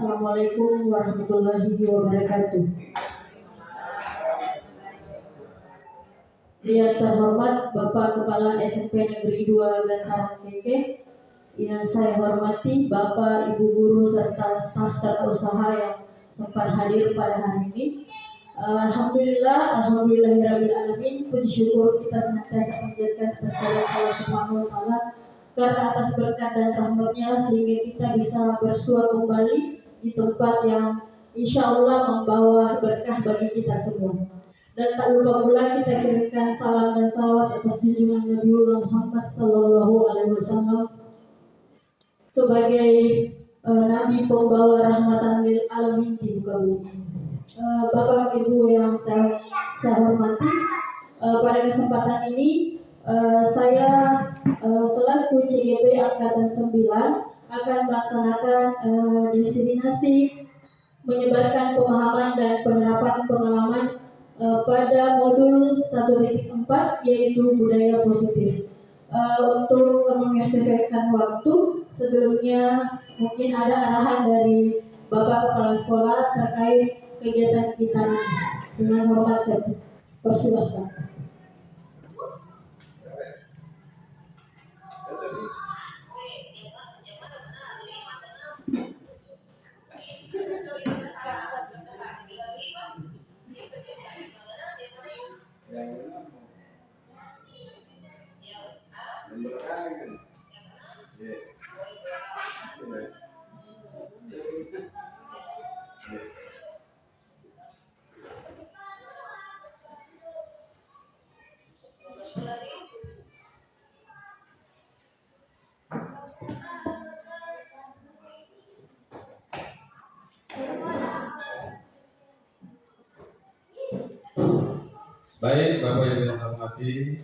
Assalamualaikum warahmatullahi wabarakatuh. Yang terhormat Bapak Kepala SMP Negeri 2 Gantaran Keke, yang saya hormati Bapak, Ibu guru serta staf tata usaha yang sempat hadir pada hari ini. Alhamdulillahirrabbilalamin. Puji syukur kita senantiasa panjatkan atas kehadirat Allah Subhanahu wa Ta'ala, karena atas berkat dan rahmat-Nya sehingga kita bisa bersua kembali di tempat yang insya Allah membawa berkah bagi kita semua. Dan tak lupa pula kita kirimkan salam dan salawat atas junjungan Nabiullah Muhammad SAW sebagai Nabi pembawa rahmatan lil alamin di muka bumi. Bapak Ibu yang saya hormati, pada kesempatan ini saya selaku CGP Angkatan 9 akan melaksanakan diseminasi menyebarkan pemahaman dan penerapan pengalaman pada modul 1.4 yaitu budaya positif. Untuk menyesuaikan waktu, sebelumnya mungkin ada arahan dari Bapak Kepala Sekolah terkait kegiatan kita ini. Dengan hormat saya persilahkan. Baik, Bapak Ibu yang saya hormati,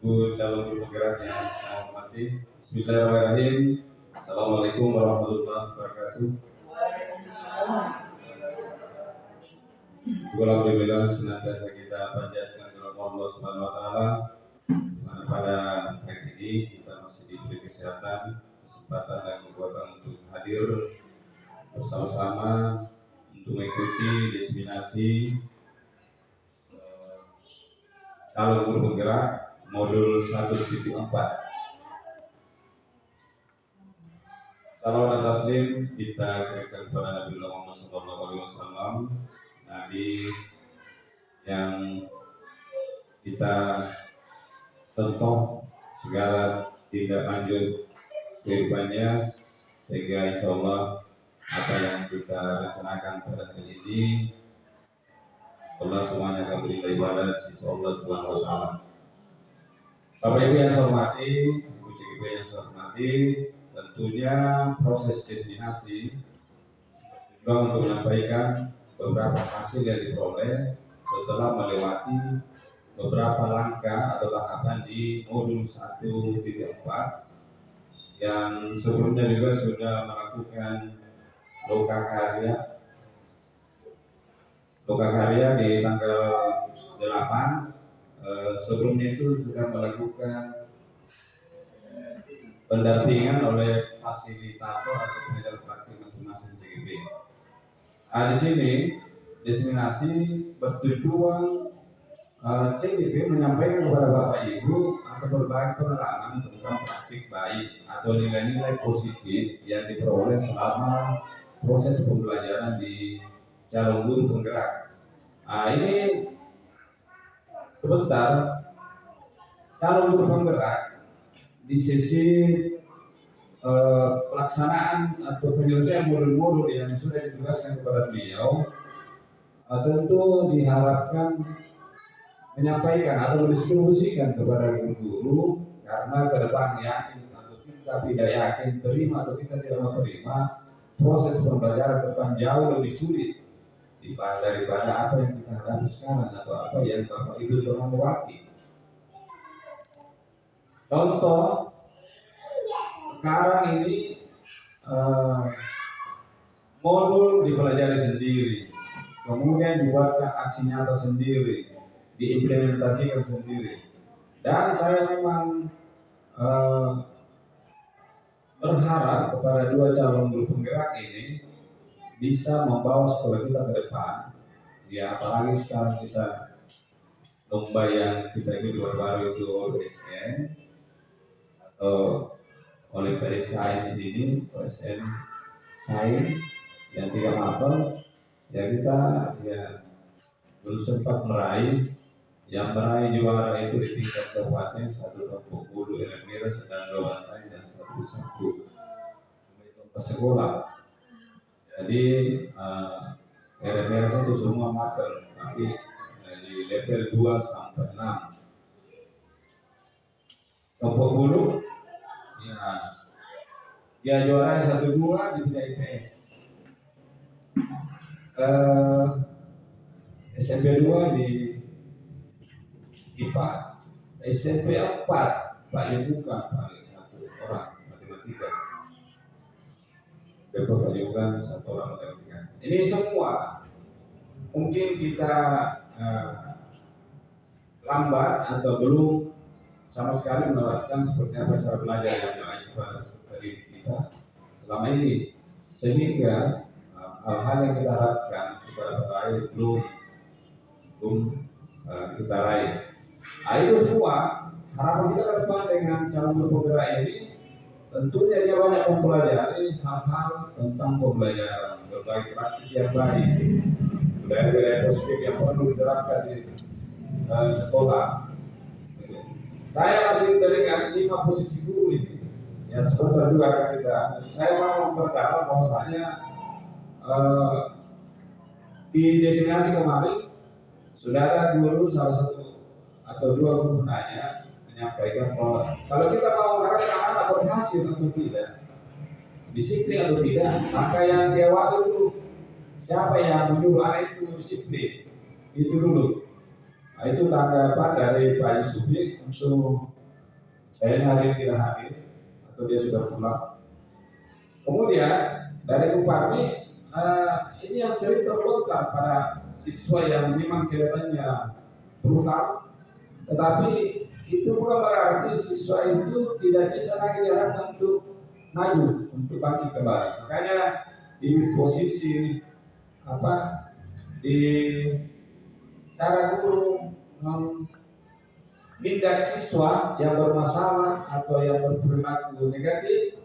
Ibu calon guru penggerak yang saya hormati, Bismillahirrahmanirrahim. Assalamualaikum warahmatullahi wabarakatuh. Alhamdulillah senantiasa kita panjatkan kepada Allah Subhanahu wa Ta'ala, dimana pada hari ini kita masih diberi kesehatan, kesempatan dan kekuatan untuk hadir bersama-sama untuk mengikuti diseminasi calon guru penggerak modul 1.4. Salam dan taslim kita kirimkan kepada Nabi Muhammad SAW, Nabi yang kita contoh segala tindak lanjut kehidupannya, sehingga insya Allah apa yang kita rencanakan pada hari ini Allah semuanya akan beri ibadah di sisi Allah Subhanahu wa Ta'ala. Bapak Ibu yang saya hormati, Ibu CGP yang saya hormati, tentunya proses diseminasi juga untuk menyampaikan beberapa hasil yang diperoleh setelah melewati beberapa langkah atau tahapan di modul 1.4 yang sebelumnya juga sudah melakukan loka karya di tanggal 8. Sebelumnya itu sudah melakukan pendampingan oleh fasilitator atau pengajar praktik masing-masing CGP. Di sini diseminasi bertujuan CGP menyampaikan kepada Bapak Ibu atau berbagi pengalaman tentang praktik baik atau nilai-nilai positif yang diperoleh selama proses pembelajaran di calon guru penggerak. Ini sebentar calon guru penggerak di sisi pelaksanaan atau penyelesaian modul-modul yang sudah ditugaskan kepada beliau, tentu diharapkan menyampaikan atau mendistribusikan kepada guru-guru, karena ke depan yakin atau kita tidak yakin terima atau kita tidak mau terima, proses pembelajaran ke depan jauh lebih sulit daripada apa yang kita hadapi sekarang atau apa yang Bapak Ibu telah lewati. Contoh, sekarang ini modul dipelajari sendiri, kemudian dibuatkan aksi nyata sendiri, diimplementasikan sendiri. Dan saya memang berharap kepada dua calon guru penggerak ini bisa membawa sekolah kita ke depan. Ya apalagi sekarang kita lomba yang kita ikuti baru-baru itu OSN atau Olimpiade Sains ini, OSN Sains yang 3 Maret, ya kita ya belum sempat meraih. Yang meraih juara itu di tingkat kabupaten, 1 Lombok Bulu, Eremira, sedang 2 Bantai dan 1 Saku lomba sekolah. Jadi Eremira itu semua mater, tapi di level 2 sampai 6. Lombok Bulu ya juara 1-2 di bidang IPS. SMP 2 di IPA, SMP 4 Pak Yubukan paling 1 orang matematika, Bapak Pak Yubukan 1 orang matematika. Ini semua mungkin kita lambat atau belum sama sekali menerapkan seperti apa cara belajar yang baik pada peserta didik kita selama ini, sehingga hal-hal yang kita harapkan kita dapat raih belum kita raih. Itu semua harapan kita ke depan dengan cara bergerak ini. Tentunya dia banyak mempelajari hal-hal tentang pembelajaran, berbagai praktik yang baik, budaya-budaya positif yang perlu diterapkan di sekolah. Saya masih teringat 5 posisi guru ini yang sebentar juga akan kita. Saya mau memperdalam bahwasanya di destinasi kemarin sudah ada guru, salah satu atau 2 guru menyampaikan bahwa kalau kita mau mengharapkan anak berhasil atau tidak, disiplin atau tidak, maka yang diawali dulu siapa yang menyuruh anak itu disiplin, itu dulu. Nah, itu tanggapan dari Pak Yusufik untuk saya hari tidak hadir atau dia sudah pulang. Kemudian dari Bu Parmi, ini yang sering terbongkar pada siswa yang memang kelihatannya brutal, tetapi itu bukan berarti siswa itu tidak bisa lagi diharapkan untuk maju, untuk bangkit kembali. Makanya di posisi di cara guru menindak siswa yang bermasalah atau yang berperilaku negatif,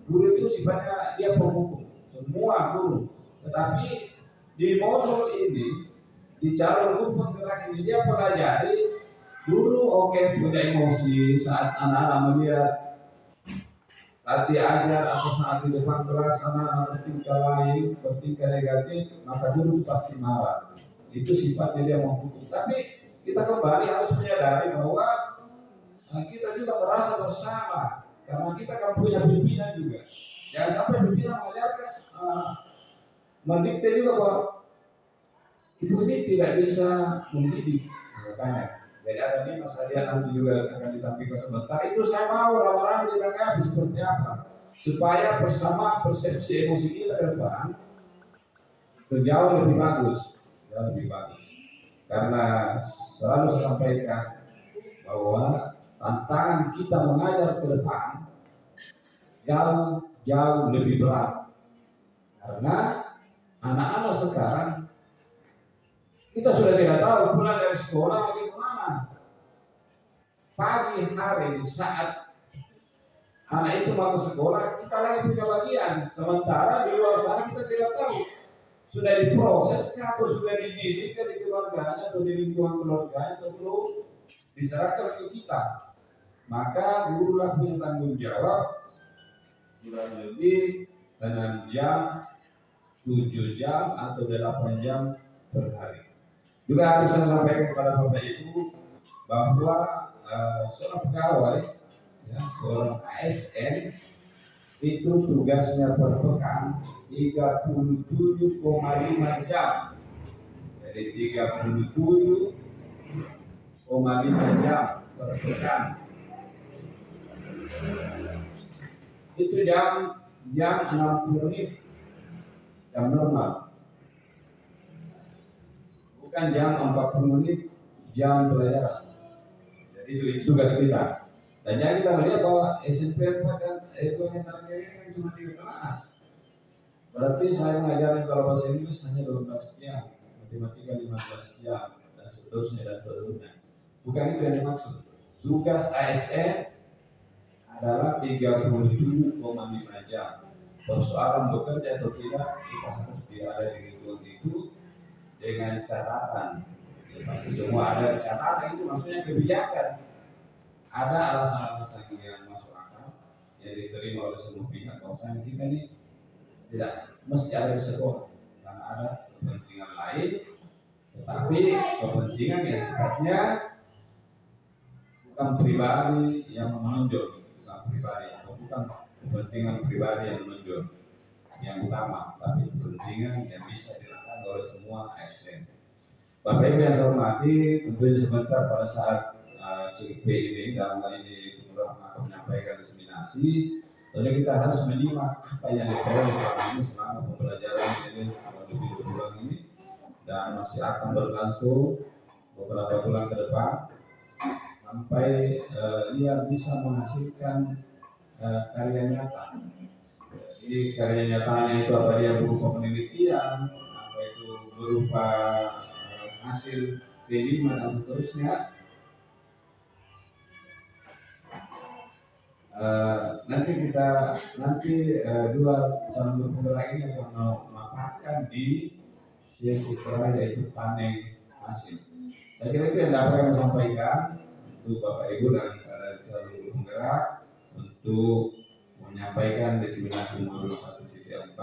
guru itu sifatnya dia penghukum, semua guru. Tetapi di modul ini, di cara guru penggerak ini, dia pelajari guru punya emosi saat anak-anak melihat, saat diajar atau saat di depan kelas anak-anak bertingkah negatif, maka guru pasti marah. Itu sifatnya dia menghukum. Tapi kita kembali harus menyadari bahwa kita juga merasa bersalah karena kita kan punya pimpinan juga. Jangan sampai pimpinan mengajarkan, mendikte juga bahwa ibu ini tidak bisa mendidik. Makanya, jadi ada nih Mas Adian nanti juga akan ditampilkan sebentar. Itu saya mau rame-rame ditanggapi seperti apa, supaya bersama persepsi emosi kita ke depan jauh lebih bagus. Karena selalu saya sampaikan bahwa tantangan kita mengajar ke depan jauh lebih berat. Karena anak-anak sekarang kita sudah tidak tahu pulang dari sekolah bagaimana. Pagi hari saat anak itu mau ke sekolah, kita lagi punya bagian. Sementara di luar sana kita tidak tahu sudah diproses atau sudah dididik di keluarganya atau di lingkungan keluarganya atau belum diserahkan ke kita. Maka guru lah punya tanggung jawab kurang lebih 6 jam, 7 jam atau 8 jam per hari. Juga harus saya sampaikan kepada Bapak Ibu bahwa seorang pegawai, seorang ASN itu tugasnya per pekan 37,5 jam. Jadi 37,5 jam per pekan. Itu jam 60 menit, jam normal. Bukan jam 40 menit, jam pelajaran. Jadi itu tugas kita. Dan jangan kita melihat bahwa SMP 4 dan ekonomi targetnya kan cuma 3 kelas. Berarti saya mengajarkan kalau bahasa Inggris hanya 12 jam, matematika 15 jam, dan seterusnya dan seterusnya. Bukan itu yang dimaksud. Tugas ASN adalah 37,5 jam. Persoalan bekerja atau tidak, kita harus berada di lingkungan itu dengan catatan. Ya, pasti semua ada catatan, itu maksudnya kebijakan. Ada alasan-alasan yang masuk akal yang diterima oleh semua pihak. Bahwasanya kita ini tidak mesti ada di sekolah karena ada kepentingan lain, tetapi kepentingan yang sifatnya bukan pribadi yang menonjol, bukan pribadi atau bukan kepentingan pribadi yang menonjol yang utama, tapi kepentingan yang bisa dirasakan oleh semua ASN. Bapak Ibu yang saya hormati, tentunya sebentar pada saat CP ini dalam hal ini akan menyampaikan diseminasi, lalu kita harus menyimak apa yang diperoleh selama ini, selama pembelajaran ini lebih 2 bulan ini, dan masih akan berlangsung beberapa bulan ke depan sampai dia bisa menghasilkan karya nyata. Jadi karya nyatanya itu apa, dia berupa penelitian, apa itu berupa hasil P5 dan seterusnya. Nanti dua calon berpenggerak ini akan memaparkan di sesi terakhir, yaitu panen hasil. Saya kira itu yang dapat kami sampaikan untuk Bapak Ibu dan para calon berpenggerak untuk menyampaikan diseminasi modul 1.4,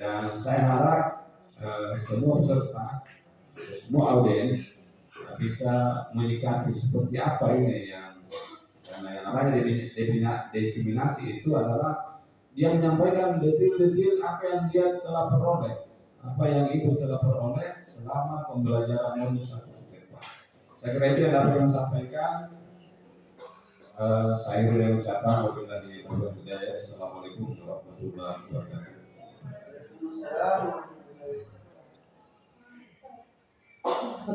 dan saya harap semua peserta, semua audiens bisa menyikapi seperti apa ini yang namanya diseminasi itu adalah dia menyampaikan detil-detil apa yang dia telah peroleh, apa yang ibu telah peroleh selama pembelajaran modul 1.4. Saya kira itu yang dapat kami sampaikan. Saya boleh ucapkan wabillahi taufiq wal hidayah. Assalamualaikum warahmatullahi wabarakatuh.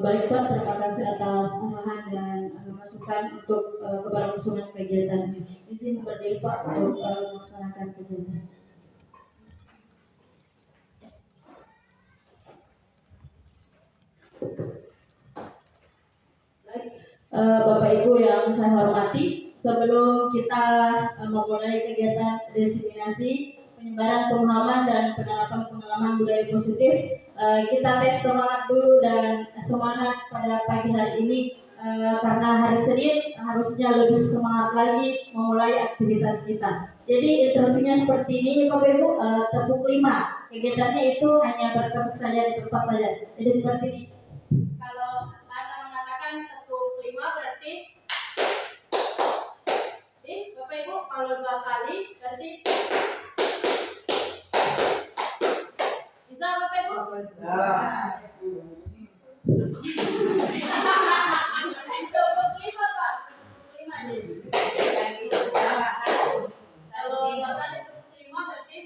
Baik Pak, terima kasih atas arahan dan masukan untuk keberlangsungan kegiatannya. Izin berdiri Pak untuk melaksanakan kegiatan. Baik, Bapak Ibu yang saya hormati, sebelum kita memulai kegiatan diseminasi, penyebaran pemahaman dan penerapan pengalaman budaya positif, kita tes semangat dulu dan semangat pada pagi hari ini, karena hari Senin harusnya lebih semangat lagi memulai aktivitas kita. Jadi instruksinya seperti ini Bapak Ibu, tepuk 5. Kegiatannya itu hanya bertepuk saja di tempat saja. Jadi seperti ini. Kalau Asa mengatakan tepuk 5 berarti Bapak Ibu kalau 2 kali berarti bisa Bapak Ibu? Tepuk 5 Pak. Tepuk 5 aja. Kalau 2 kali tepuk 5 berarti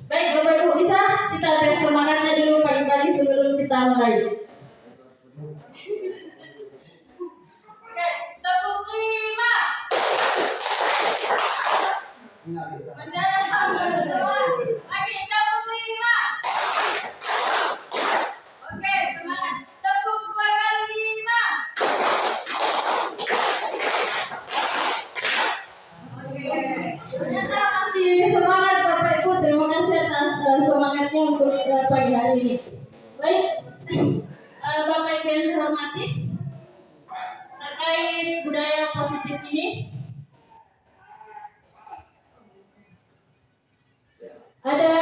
baik Bapak Ibu, bisa kita tes semangatnya dulu pagi-pagi sebelum kita mulai. Oke, tepuk 5. Mendadak semua. Lagi tepuk 5. Oke, semangat. Tepuk 2 kali 5. Oke. Ternyata masih semangat Bapak Ibu. Terima kasih atas semangatnya untuk pagi hari ini. Baik, Bapak Ibu yang saya hormati, terkait budaya positif ini, ada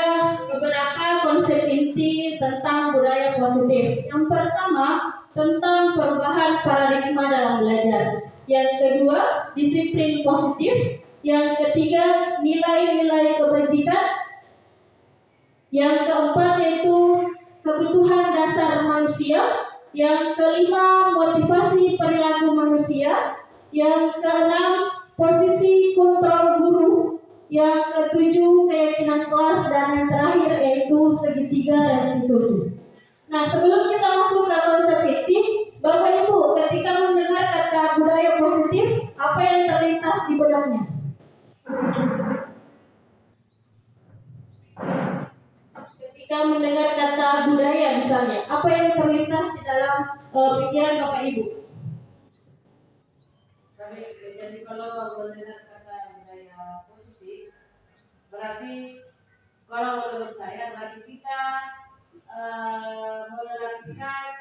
beberapa konsep inti tentang budaya positif. Yang pertama, tentang perubahan paradigma dalam belajar. Yang kedua, disiplin positif. Yang ketiga, nilai-nilai kebajikan. Yang keempat yaitu kebutuhan dasar manusia. Yang kelima, motivasi perilaku manusia. Yang keenam, posisi kontrol guru. Yang ketujuh, keyakinan kelas. Dan yang terakhir yaitu segitiga restitusi. Nah, sebelum kita masuk ke konsep inti, Bapak Ibu ketika mendengar kata budaya positif, apa yang terlintas di benaknya? Ketika mendengar kata budaya misalnya, apa yang terlintas di dalam pikiran Bapak Ibu? Jadi kalau mendengar kata budaya positif, berarti kalau menurut saya berarti kita menerapkan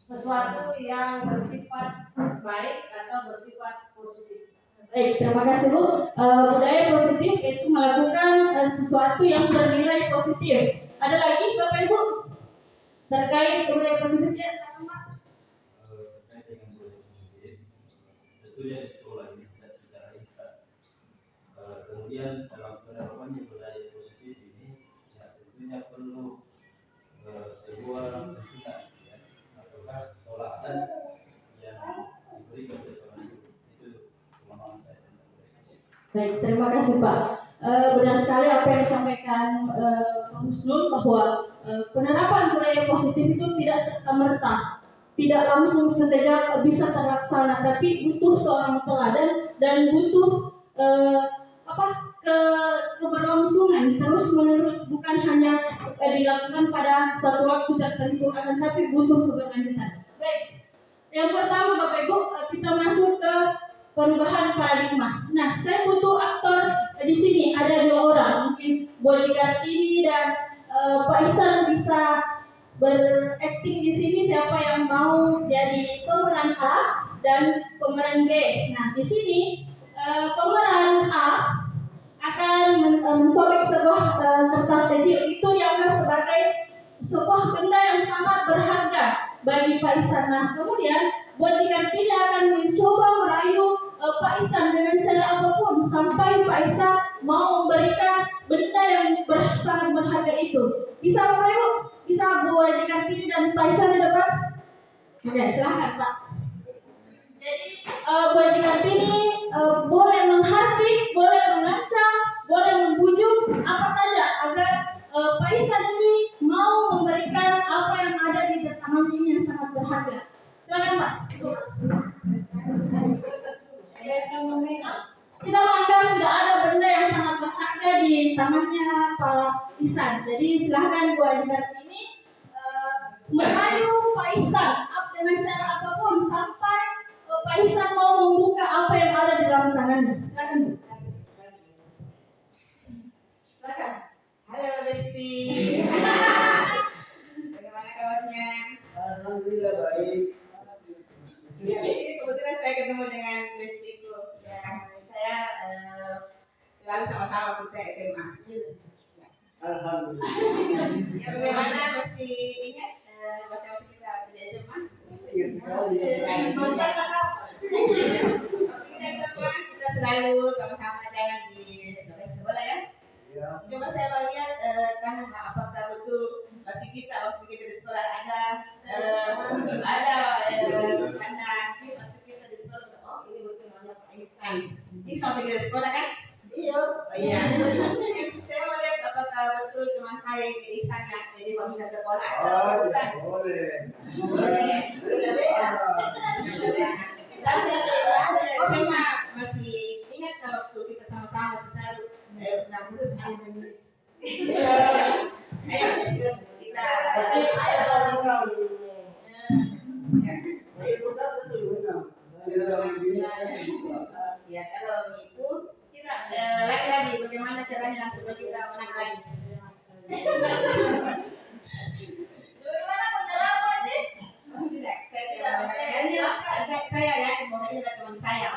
sesuatu yang bersifat baik atau bersifat positif. Baik, terima kasih Bu. Budaya positif itu melakukan sesuatu yang bernilai positif. Ada lagi Bapak Ibu terkait budaya positifnya sama? Terkait dengan budaya positif, tentunya di sekolah ini tidak secara instan. Kemudian dalam penerapannya budaya positif ini, ya tentunya perlu sebuah tuntunan, ya, ataukah toladan yang diberikan oleh seorang guru. Itu pemahaman saya tentang budaya positif. Baik, terima kasih Pak. Benar sekali apa yang disampaikan Pak Husnul bahwa penerapan budaya positif itu tidak serta-merta, tidak langsung sekejap bisa terlaksana, tapi butuh seorang teladan dan butuh keberlangsungan terus-menerus, bukan hanya dilakukan pada satu waktu tertentu, akan tapi butuh keberlanjutan. Baik, yang pertama Bapak Ibu, kita masuk ke perubahan paradigma. Nah, saya butuh aktor di sini, ada 2 orang, mungkin Boy Kartini dan Pak Ihsan bisa berakting di sini. Siapa yang mau jadi pemeran A dan pemeran B? Nah, di sini pemeran A akan mensobek sebuah kertas kecil. Itu dianggap sebagai sebuah benda yang sangat berharga bagi Pak Ihsan. Nah, kemudian Boy Kartini akan mencoba merayu Pak Ihsan dengan cara apapun sampai Pak Ihsan mau memberikan benda yang sangat berharga itu. Bisa Bapak Ibu? Bisa Bu Haji Kartini dan Pak Ihsan di depan? Oke, silahkan Pak. Jadi Bu Haji Kartini boleh menghardik, boleh mengancam, boleh membujuk, apa saja agar Pak Ihsan ini mau memberikan apa yang ada di tangan ini yang sangat berharga. Silakan Pak. Kita menganggap sudah ada benda yang sangat berharga di tangannya Pak Ihsan. Jadi silahkan Bu Haji Kartini merayu Pak Ihsan dengan cara apapun sampai Pak Ihsan mau membuka apa yang ada di dalam tangannya. Silakan Bu. Silakan. Halo Besti. Bagaimana kabarnya? Alhamdulillah baik. Ya, ini kebetulan saya ketemu dengan Bestiku. Ya, saya selalu sama-sama waktu saya SMA. Alhamdulillah. Ya, bagaimana masih ingat masa-masa kita di SMA? Ingat sekali. Waktu kita SMA kita selalu sama-sama jalan di sekolah ya. Ya. Coba saya mau lihat karena apakah betul masih kita waktu kita di sekolah ada karena waktu kita di sekolah, oh ini betul namanya Pak Ihsan. Ini waktu kita di sekolah kan? Iya. Oh iya. Saya mau lihat apakah betul teman saya ini Ihsannya. Jadi waktu kita sekolah atau bukan? Boleh. Boleh. Tapi SMA masih ingat kalau waktu kita sama-sama kita selalu 60 ayo kita ya kalau itu kita lagi bagaimana caranya supaya kita menang lagi. Bagaimana cara apa sih? Tidak, saya tidak menanyakan. Saya ya, bahwa ini adalah teman saya.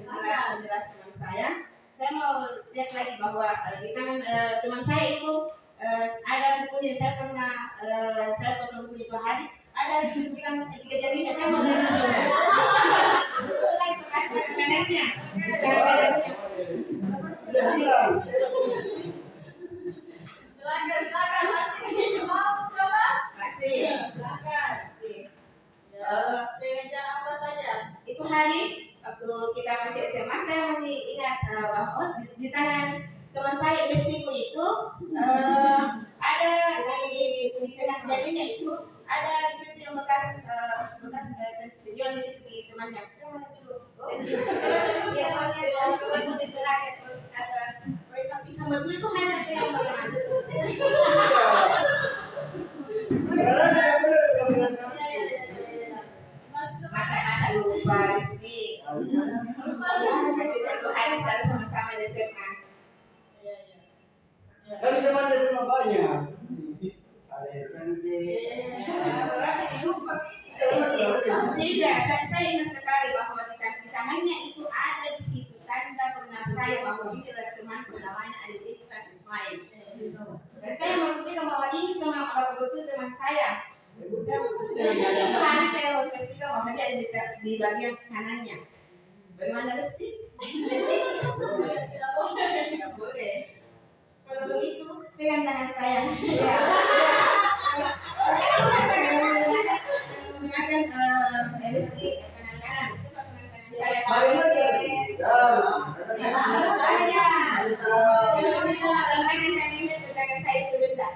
Adalah teman saya. Saya mau lihat lagi bahwa di tangan teman saya itu ada bukunya. Saya pernah buku itu hari. Ada jumpitan 3 jarinya. Saya mau lihat buku lain terkait pendeknya. Sudah hilang. Silakan masih mau coba? Masih. Silakan. Masih. Dengan cara apa saja? Itu hari waktu kita masih SMA, saya masih ingat bahwa di tangan teman saya bestiku itu ada di tengah jarinya itu ada di situ yang bekas terjual di situ di temannya. Saya mau lihat dulu. Coba betul itu rakyat kata bisa betul itu hanya yang bagaimana? Masa lupa Rizky. Itu hari kita sama-sama di SMA. Kan teman ada sama banyak. Ada yang cantik. Tidak, saya ingat sekali bahwa di tangannya itu ada di situ tanda pengenal saya bahwa ini adalah temanku namanya Adi Iksan Ismail. Dan saya membuktikan bahwa ini teman betul teman saya. Itu hari saya membuktikan bahwa dia ada di bagian kanannya. Bagaimana Gusti? Tidak boleh. Kalau begitu pegang tangan saya. Menggunakan Gusti kanan-kanan. Coba tangan saya. Kalau kita tambahkan tangannya ke tangan saya itu benda.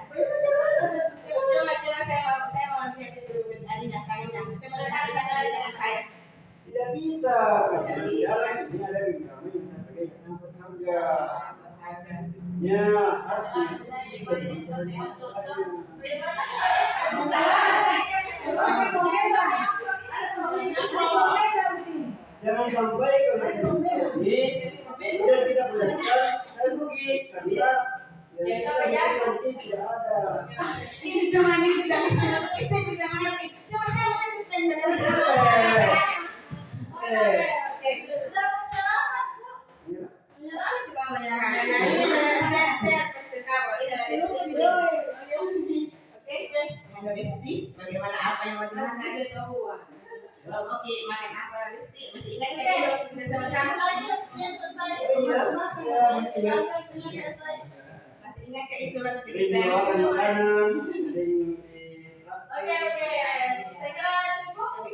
Coba saya mau lihat itu adanya tangannya. Coba saya tangan saya. Tidak bisa. Karena jalan ini ada di kami yang saya pakai sampai harga. Ya, harus dicuci. Jangan sampai kalau ini sudah tidak belajar saya rugi karena yang tidak ada. Ini teman ini tidak bisa, kita tidak mengerti. Coba saya mengerti tanda. Bagaimana apa yang mau dimakan? Oke, makan apa Gusti? Masih ingat kan waktu kita sama-sama? Masih ingat kan itu waktu Jadi kita? makan makanan, Oke, saya kira cukup.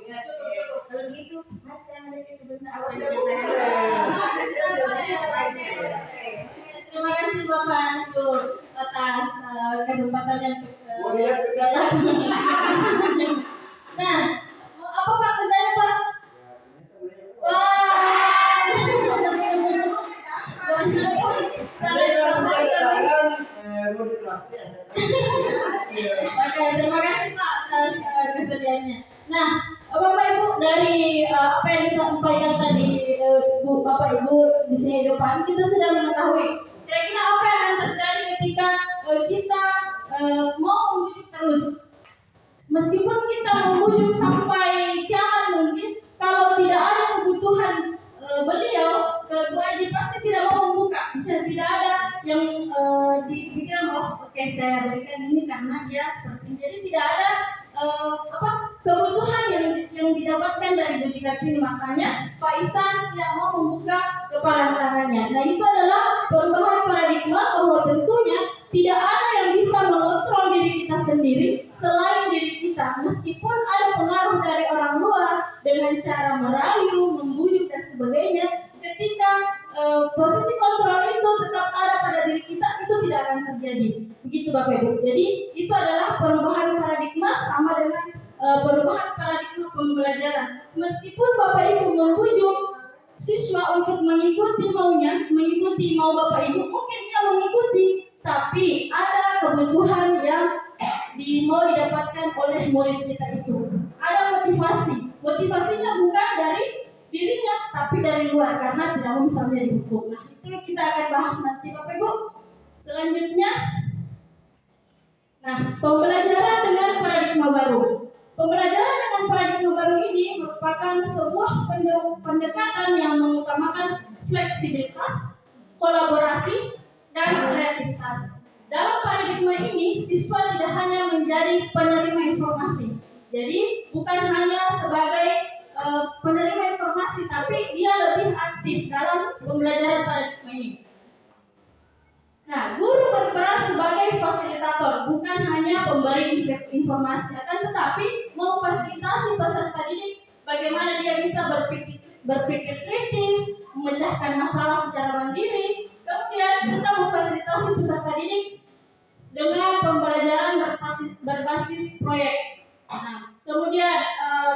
Kalau begitu, Mas saya melihat itu benar. Terima kasih Bapak Ibu atas kesempatannya untuk Nah, apa Pak bendanya Pak? Wah, Oke, terima kasih Pak atas kesediaannya. Nah, Bapak Ibu dari apa yang disampaikan tadi Bu Bapak Ibu di sini depan kita sudah mengetahui kira-kira apa yang akan terjadi ketika kita mau membujuk terus. Meskipun kita membujuk sampai kiamat mungkin, kalau tidak ada kebutuhan beliau, kewajiban pasti tidak mau membuka. Misalnya tidak ada yang dipikirkan oke saya berikan ini karena dia seperti ini. Jadi tidak ada kebutuhan yang didapatkan dari Bujik Kartini. Makanya Pak Ihsan tidak mau membuka kepala tangannya. Nah itu adalah perubahan paradigma bahwa tentunya tidak ada yang bisa mengontrol diri kita sendiri selain diri kita. Meskipun ada pengaruh dari orang luar dengan cara merayu, membujuk dan sebagainya, ketika posisi kontrol itu tetap ada pada diri kita, itu tidak akan terjadi. Begitu Bapak Ibu. Jadi itu adalah perubahan paradigma sama dengan perubahan paradigma pembelajaran. Meskipun Bapak Ibu membujuk siswa untuk mengikuti maunya, mengikuti mau Bapak Ibu, mungkin dia mengikuti, tapi ada kebutuhan yang mau didapatkan oleh murid kita itu. Ada motivasi. Motivasinya bukan dari dirinya, tapi dari luar karena tidak mau misalnya dihukum. Nah itu kita akan bahas nanti Bapak Ibu. Selanjutnya, nah pembelajaran dengan paradigma baru. Pembelajaran dengan paradigma baru ini merupakan sebuah pendekatan yang mengutamakan fleksibilitas, kolaborasi, dan kreativitas. Dalam paradigma ini, siswa tidak hanya menjadi penerima informasi. Jadi bukan hanya sebagai penerima informasi, tapi dia lebih aktif dalam pembelajaran paradigma ini. Nah, guru berperan sebagai fasilitator, bukan hanya pemberi informasi, akan tetapi memfasilitasi peserta didik bagaimana dia bisa berpikir kritis, memecahkan masalah secara mandiri. Kemudian kita memfasilitasi peserta didik dengan pembelajaran berbasis proyek. Nah, kemudian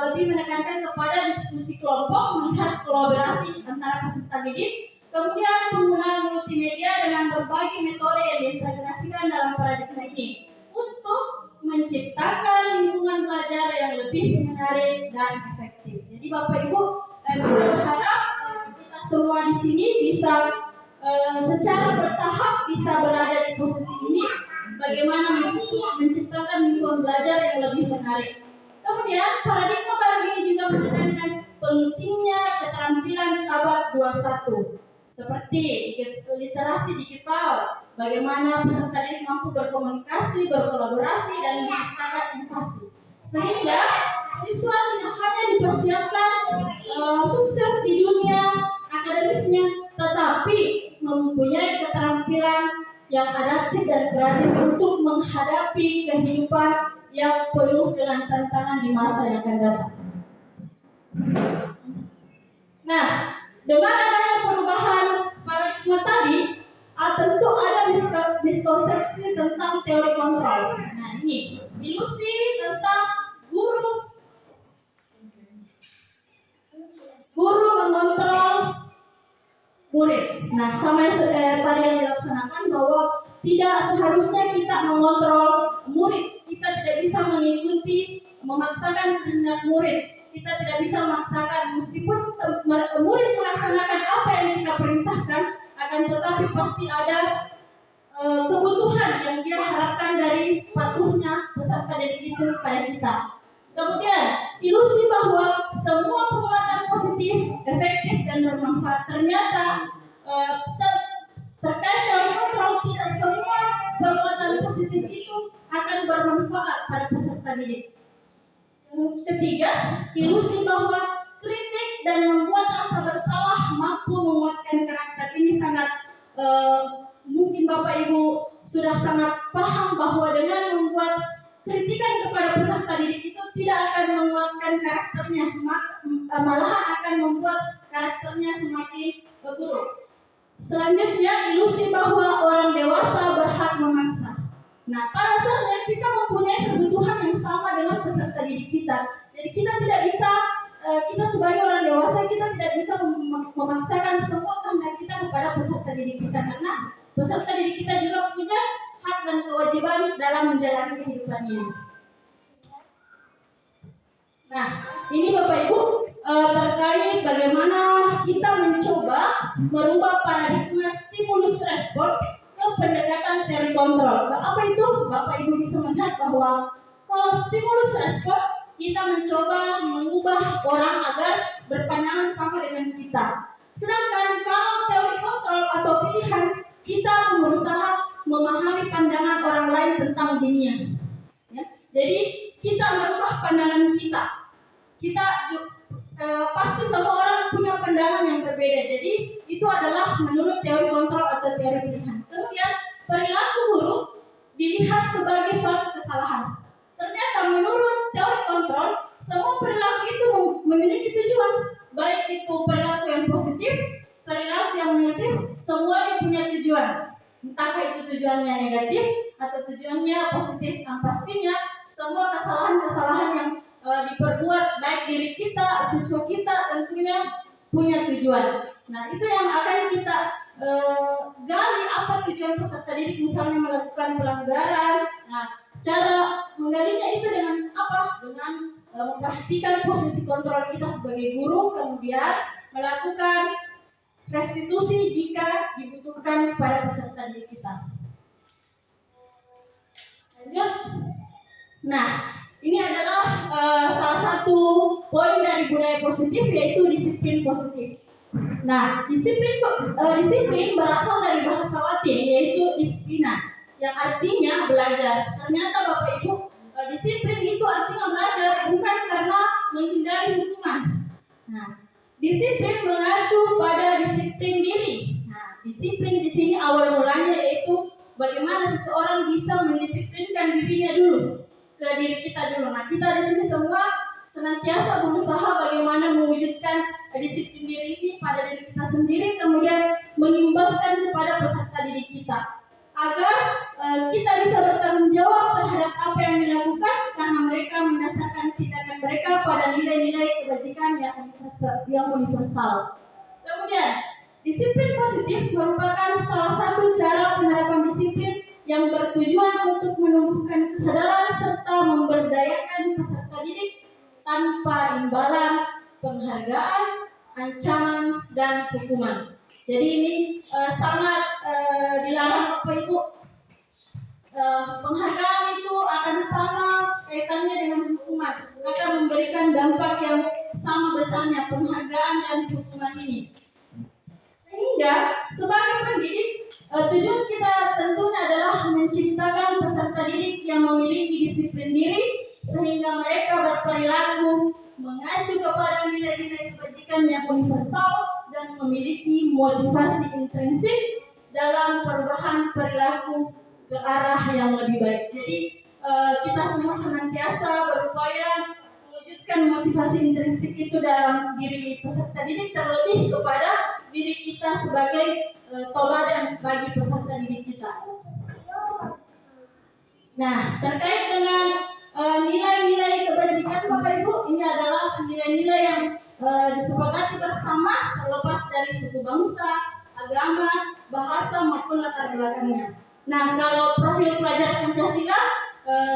lebih menekankan kepada diskusi kelompok, melihat kolaborasi antara peserta didik Kemudian penggunaan multimedia dengan berbagai metode yang diintegrasikan dalam paradigma ini untuk menciptakan lingkungan belajar yang lebih menarik dan efektif. Jadi Bapak Ibu, kita berharap kita semua di sini bisa secara bertahap bisa berada di posisi ini, bagaimana menciptakan lingkungan belajar yang lebih menarik. Kemudian paradigma baru ini juga menekankan pentingnya keterampilan abad 21 seperti literasi digital, bagaimana peserta didik mampu berkomunikasi, berkolaborasi, dan menciptakan inovasi. Sehingga siswa tidak hanya dipersiapkan sukses di dunia akademisnya, tetapi mempunyai keterampilan yang adaptif dan kreatif untuk menghadapi kehidupan yang penuh dengan tantangan di masa yang akan datang. Nah, dengan adanya perubahan paradigma tadi, tentu ada miskonsepsi tentang teori kontrol. Nah, ini ilusi tentang guru mengontrol murid. Nah, sama tadi yang dilaksanakan bahwa tidak seharusnya kita mengontrol murid. Kita tidak bisa mengikuti, memaksakan kehendak murid. Kita tidak bisa memaksakan, meskipun murid melaksanakan apa yang kita perintahkan, akan tetapi pasti ada kebutuhan yang dia harapkan dari patuhnya peserta didik itu pada kita. Kemudian ilusi bahwa semua penguatan positif, efektif, dan bermanfaat. Ternyata terkait teori kontrol, tidak semua penguatan positif itu akan bermanfaat pada peserta didik. Ketiga, ilusi bahwa kritik dan membuat rasa bersalah mampu menguatkan karakter. Ini sangat mungkin Bapak Ibu sudah sangat paham bahwa dengan membuat kritikan kepada peserta didik itu tidak akan menguatkan karakternya, malahan akan membuat karakternya semakin buruk. Selanjutnya, ilusi bahwa orang dewasa berhak memaksa. Nah, pada dasarnya kita mempunyai kebutuhan yang sama dengan peserta didik kita. Jadi kita tidak bisa, kita sebagai orang dewasa, kita tidak bisa memaksakan semua kehendak kita kepada peserta didik kita, karena peserta didik kita juga punya hak dan kewajiban dalam menjalani kehidupannya. Nah, ini Bapak Ibu terkait bagaimana kita mencoba merubah paradigma stimulus respon ke pendekatan teori kontrol. Apa itu? Bapak Ibu bisa melihat bahwa kalau stimulus respon, kita mencoba mengubah orang agar berpandangan sama dengan kita. Sedangkan kalau teori kontrol atau pilihan, kita berusaha memahami pandangan orang lain tentang dunia. Ya? Jadi kita merubah pandangan kita. Pasti semua orang punya pandangan yang berbeda. Jadi itu adalah menurut teori kontrol atau teori pilihan. Kemudian perilaku buruk dilihat sebagai suatu kesalahan. Ternyata menurut teori kontrol, semua perilaku itu memiliki tujuan. Baik itu perilaku yang positif, perilaku yang negatif, semuanya punya tujuan. Entahkah itu tujuannya negatif atau tujuannya positif. Yang pastinya semua kesalahan-kesalahan yang diperbuat baik diri kita, siswa kita tentunya punya tujuan. Nah, itu yang akan kita gali, apa tujuan peserta didik misalnya melakukan pelanggaran. Nah, cara menggalinya itu dengan apa? Dengan memperhatikan posisi kontrol kita sebagai guru, kemudian melakukan restitusi jika dibutuhkan pada peserta didik kita. Lanjut. Nah, ini adalah salah satu poin dari budaya positif, yaitu disiplin positif. Nah, disiplin berasal dari bahasa Latin, yaitu disiplina, yang artinya belajar. Ternyata Bapak Ibu, disiplin itu artinya belajar, bukan karena menghindari hukuman. Nah, disiplin mengacu pada disiplin diri. Nah, disiplin di sini awal mulanya yaitu bagaimana seseorang bisa mendisiplinkan dirinya dulu, ke diri kita dulu. Nah, kita di sini semua senantiasa berusaha bagaimana mewujudkan disiplin diri ini pada diri kita sendiri, kemudian mengimbaskan kepada peserta didik kita, agar kita bisa bertanggung jawab terhadap apa yang dilakukan, karena mereka mendasarkan tindakan mereka pada nilai-nilai kebajikan yang universal. Kemudian, disiplin positif merupakan salah satu cara penerapan disiplin yang bertujuan untuk menumbuhkan kesadaran serta memberdayakan peserta didik tanpa imbalan, penghargaan, ancaman, dan hukuman. Jadi ini sangat dilarang Bapak Ibu. Penghargaan itu akan sama kaitannya dengan hukuman, akan memberikan dampak yang sama besarnya penghargaan dan hukuman ini. Sehingga sebagai pendidik, tujuan kita tentunya adalah menciptakan peserta didik yang memiliki disiplin diri sehingga mereka berperilaku mengacu kepada nilai-nilai kebajikan yang universal dan memiliki motivasi intrinsik dalam perubahan perilaku ke arah yang lebih baik. Jadi kita semua senantiasa berupaya mewujudkan motivasi intrinsik itu dalam diri peserta didik, terlebih kepada diri kita sebagai teladan bagi peserta didik kita. Nah, terkait dengan nilai-nilai kebajikan Bapak Ibu, ini adalah nilai-nilai yang disepakati bersama terlepas dari suku bangsa, agama, bahasa maupun latar belakangnya. Nah, kalau profil pelajar Pancasila,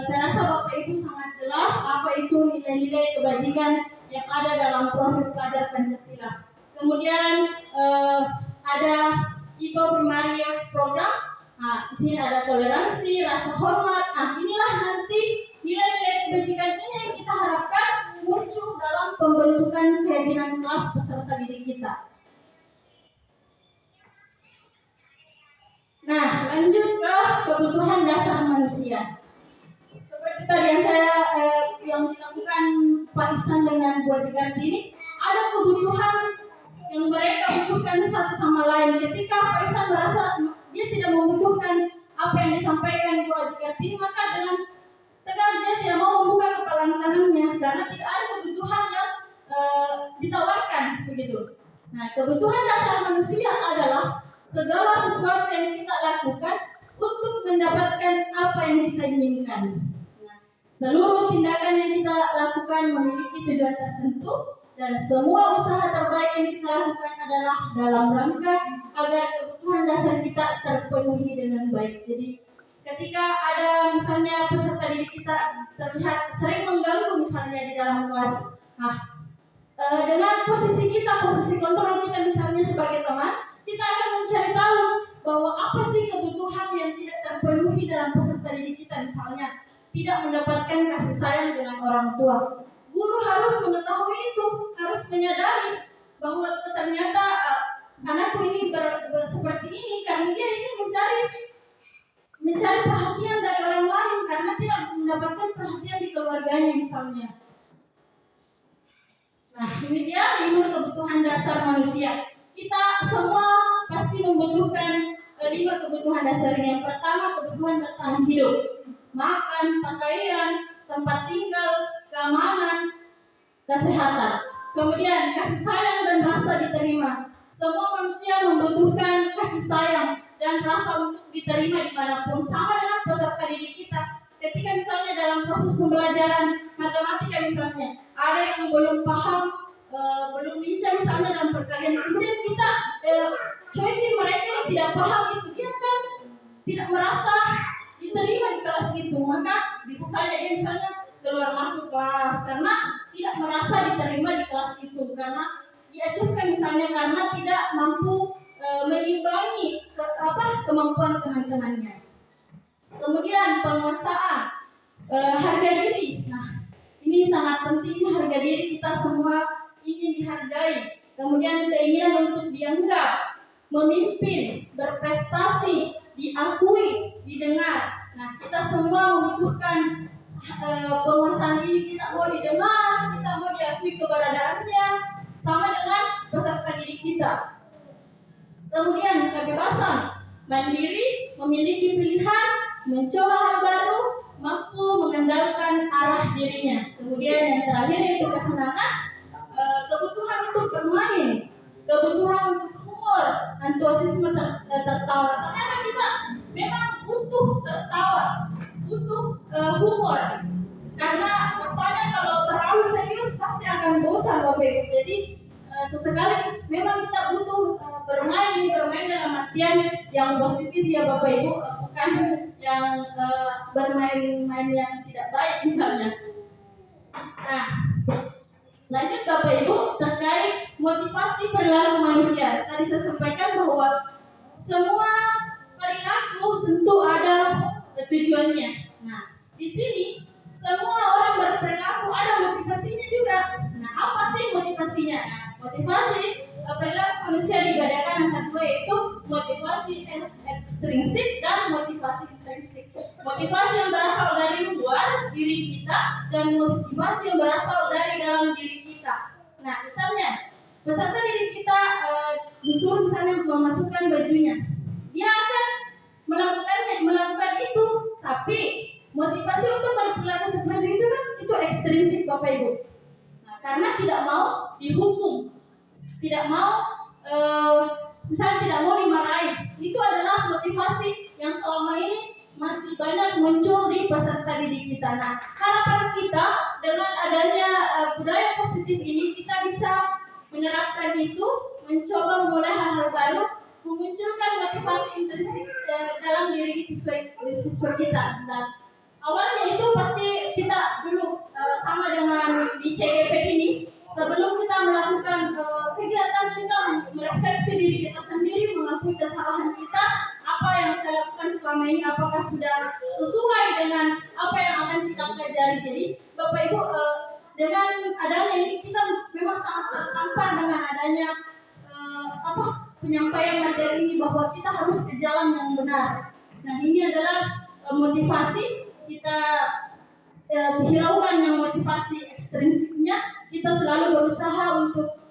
saya rasa Bapak Ibu sangat jelas apa itu nilai-nilai kebajikan yang ada dalam profil pelajar Pancasila. Kemudian ada IPA Primary Years Program. Nah, di sini ada toleransi, rasa hormat. Nah, inilah nanti nilai-nilai kebajikan ini yang kita harapkan muncul dalam pembentukan keyakinan kelas peserta didik kita. Nah, lanjut ke kebutuhan dasar manusia. Seperti tadi yang saya yang dilakukan Pak Ihsan dengan Bu Haji Kartini, ada kebutuhan yang mereka butuhkan satu sama lain. Ketika Pak Ihsan merasa dia tidak membutuhkan apa yang disampaikan Bu Haji Kartini, maka dengan tegas dia tidak mau membuka kepala tangannya karena tidak ada kebutuhan yang ditawarkan begitu. Nah, kebutuhan dasar manusia adalah segala sesuatu yang kita lakukan untuk mendapatkan apa yang kita inginkan. Nah, seluruh tindakan yang kita lakukan memiliki tujuan tertentu dan semua usaha terbaik yang kita lakukan adalah dalam rangka agar kebutuhan dasar kita terpenuhi dengan baik. Jadi ketika ada misalnya peserta didik kita terlihat sering mengganggu misalnya di dalam kelas, nah dengan posisi kita, posisi kontrol kita misalnya sebagai teman, kita akan mencari tahu bahwa apa sih kebutuhan yang tidak terpenuhi dalam peserta didik kita, misalnya tidak mendapatkan kasih sayang dengan orang tua. Guru harus mengetahui itu, harus menyadari bahwa ternyata anakku ini seperti ini karena dia ingin mencari perhatian dari orang lain karena tidak mendapatkan perhatian di keluarganya misalnya. Nah, ini dia 5 kebutuhan dasar manusia. Kita semua pasti membutuhkan 5 kebutuhan dasar. Yang pertama, kebutuhan bertahan hidup, makan, pakaian, tempat tinggal, keamanan, kesehatan. Kemudian kasih sayang dan rasa diterima. Semua manusia membutuhkan kasih sayang dan rasa untuk diterima dimanapun. Sama dengan peserta didik kita. Ketika misalnya dalam proses pembelajaran matematika misalnya, ada yang belum paham, belum lincah misalnya dalam perkalian, kemudian kita cuekin mereka yang tidak paham itu, dia kan tidak merasa diterima di kelas itu, maka bisa saja dia misalnya keluar masuk kelas karena tidak merasa diterima di kelas itu, karena diacuhkan misalnya karena tidak mampu mengimbangi kemampuan teman-temannya. Kemudian penguasaan harga diri. Nah, ini sangat penting, harga diri kita semua ingin dihargai. Kemudian keinginan untuk dianggap, memimpin, berprestasi, diakui, didengar. Nah, kita semua membutuhkan penguasaan ini. Kita mau didengar, kita mau diakui keberadaannya, sama dengan peserta didik kita. Kemudian kebebasan, mandiri, memiliki pilihan, mencoba hal baru, mampu mengandalkan arah dirinya. Kemudian yang terakhir yaitu kesenangan, kebutuhan untuk bermain, kebutuhan untuk humor, antusiasme tertawa. Ternyata kita memang butuh tertawa, butuh humor. Karena misalnya kalau terlalu serius pasti akan bosan Bapak Ibu. Jadi sesekali memang kita butuh bermain artian yang positif ya Bapak Ibu, bukan yang bermain-main yang tidak baik misalnya. Nah, lanjut Bapak Ibu terkait motivasi perilaku manusia. Tadi saya sampaikan bahwa semua perilaku tentu ada tujuannya. Nah, di sini semua orang berperilaku ada motivasinya juga. Nah, apa sih motivasinya? Nah, motivasi perilaku manusia dibedakan antara dua, yaitu motivasi ekstrinsik dan motivasi intrinsik. Motivasi yang berasal dari luar diri kita dan motivasi yang berasal dari dalam diri kita. Nah, misalnya peserta didik kita disuruh misalnya memasukkan bajunya, dia akan melakukan itu, tapi motivasi untuk berperilaku seperti itu kan itu ekstrinsik Bapak Ibu. Nah, karena tidak mau dihukum, tidak mau misalnya tidak mau dimarahi, itu adalah motivasi yang selama ini masih banyak muncul di peserta didik kita. Nah, harapan kita dengan adanya budaya positif ini, kita bisa menerapkan itu, mencoba memulai hal-hal baru, memunculkan motivasi intrinsik dalam diri siswa kita. Dan awalnya itu pasti kita dulu sama dengan di CGP ini, sebelum kita melakukan kegiatan, kita merefleksi diri kita sendiri, mengakui kesalahan kita, apa yang saya lakukan selama ini, apakah sudah sesuai dengan apa yang akan kita pelajari. Jadi Bapak Ibu, dengan adanya ini kita memang sangat tertampar dengan adanya penyampaian materi ini, bahwa kita harus ke jalan yang benar. Nah, ini adalah motivasi kita hiraukan yang motivasi ekstrinsiknya. Kita selalu berusaha untuk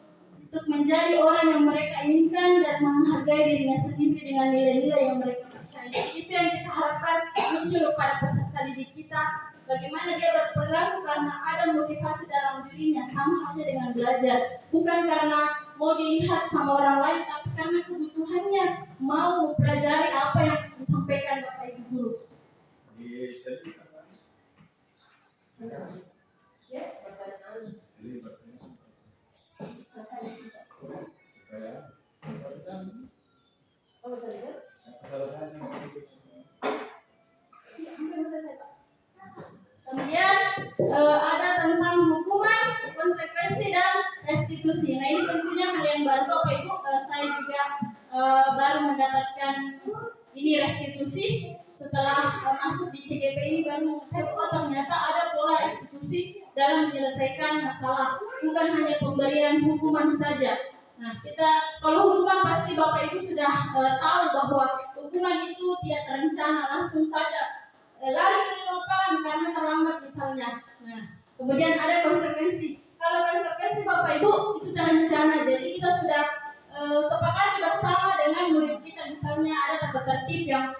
menjadi orang yang mereka inginkan dan menghargai dirinya sendiri dengan nilai-nilai yang mereka percaya. Itu yang kita harapkan muncul pada peserta didik kita. Bagaimana dia berperilaku karena ada motivasi dalam dirinya, sama halnya dengan belajar. Bukan karena mau dilihat sama orang lain, tapi karena kebutuhannya mau mempelajari apa yang disampaikan Bapak Ibu guru. Ya, pertanyaan. Kemudian ada tentang hukuman, konsekuensi, dan restitusi. Nah, ini tentunya hal yang baru Bapak Ibu. Saya juga baru mendapatkan ini restitusi setelah masuk di CGP ini, baru mengetahui ternyata ada pola restitusi dalam menyelesaikan masalah, bukan hanya pemberian hukuman saja. Nah, kita kalau hukuman pasti Bapak Ibu sudah tahu bahwa hukuman itu tidak terencana, langsung saja lari ke lapangan karena terlambat misalnya. Nah, kemudian ada konsekuensi. Kalau konsekuensi Bapak Ibu itu terencana, jadi kita sudah sepakati bersama dengan murid kita, misalnya ada tata tertib yang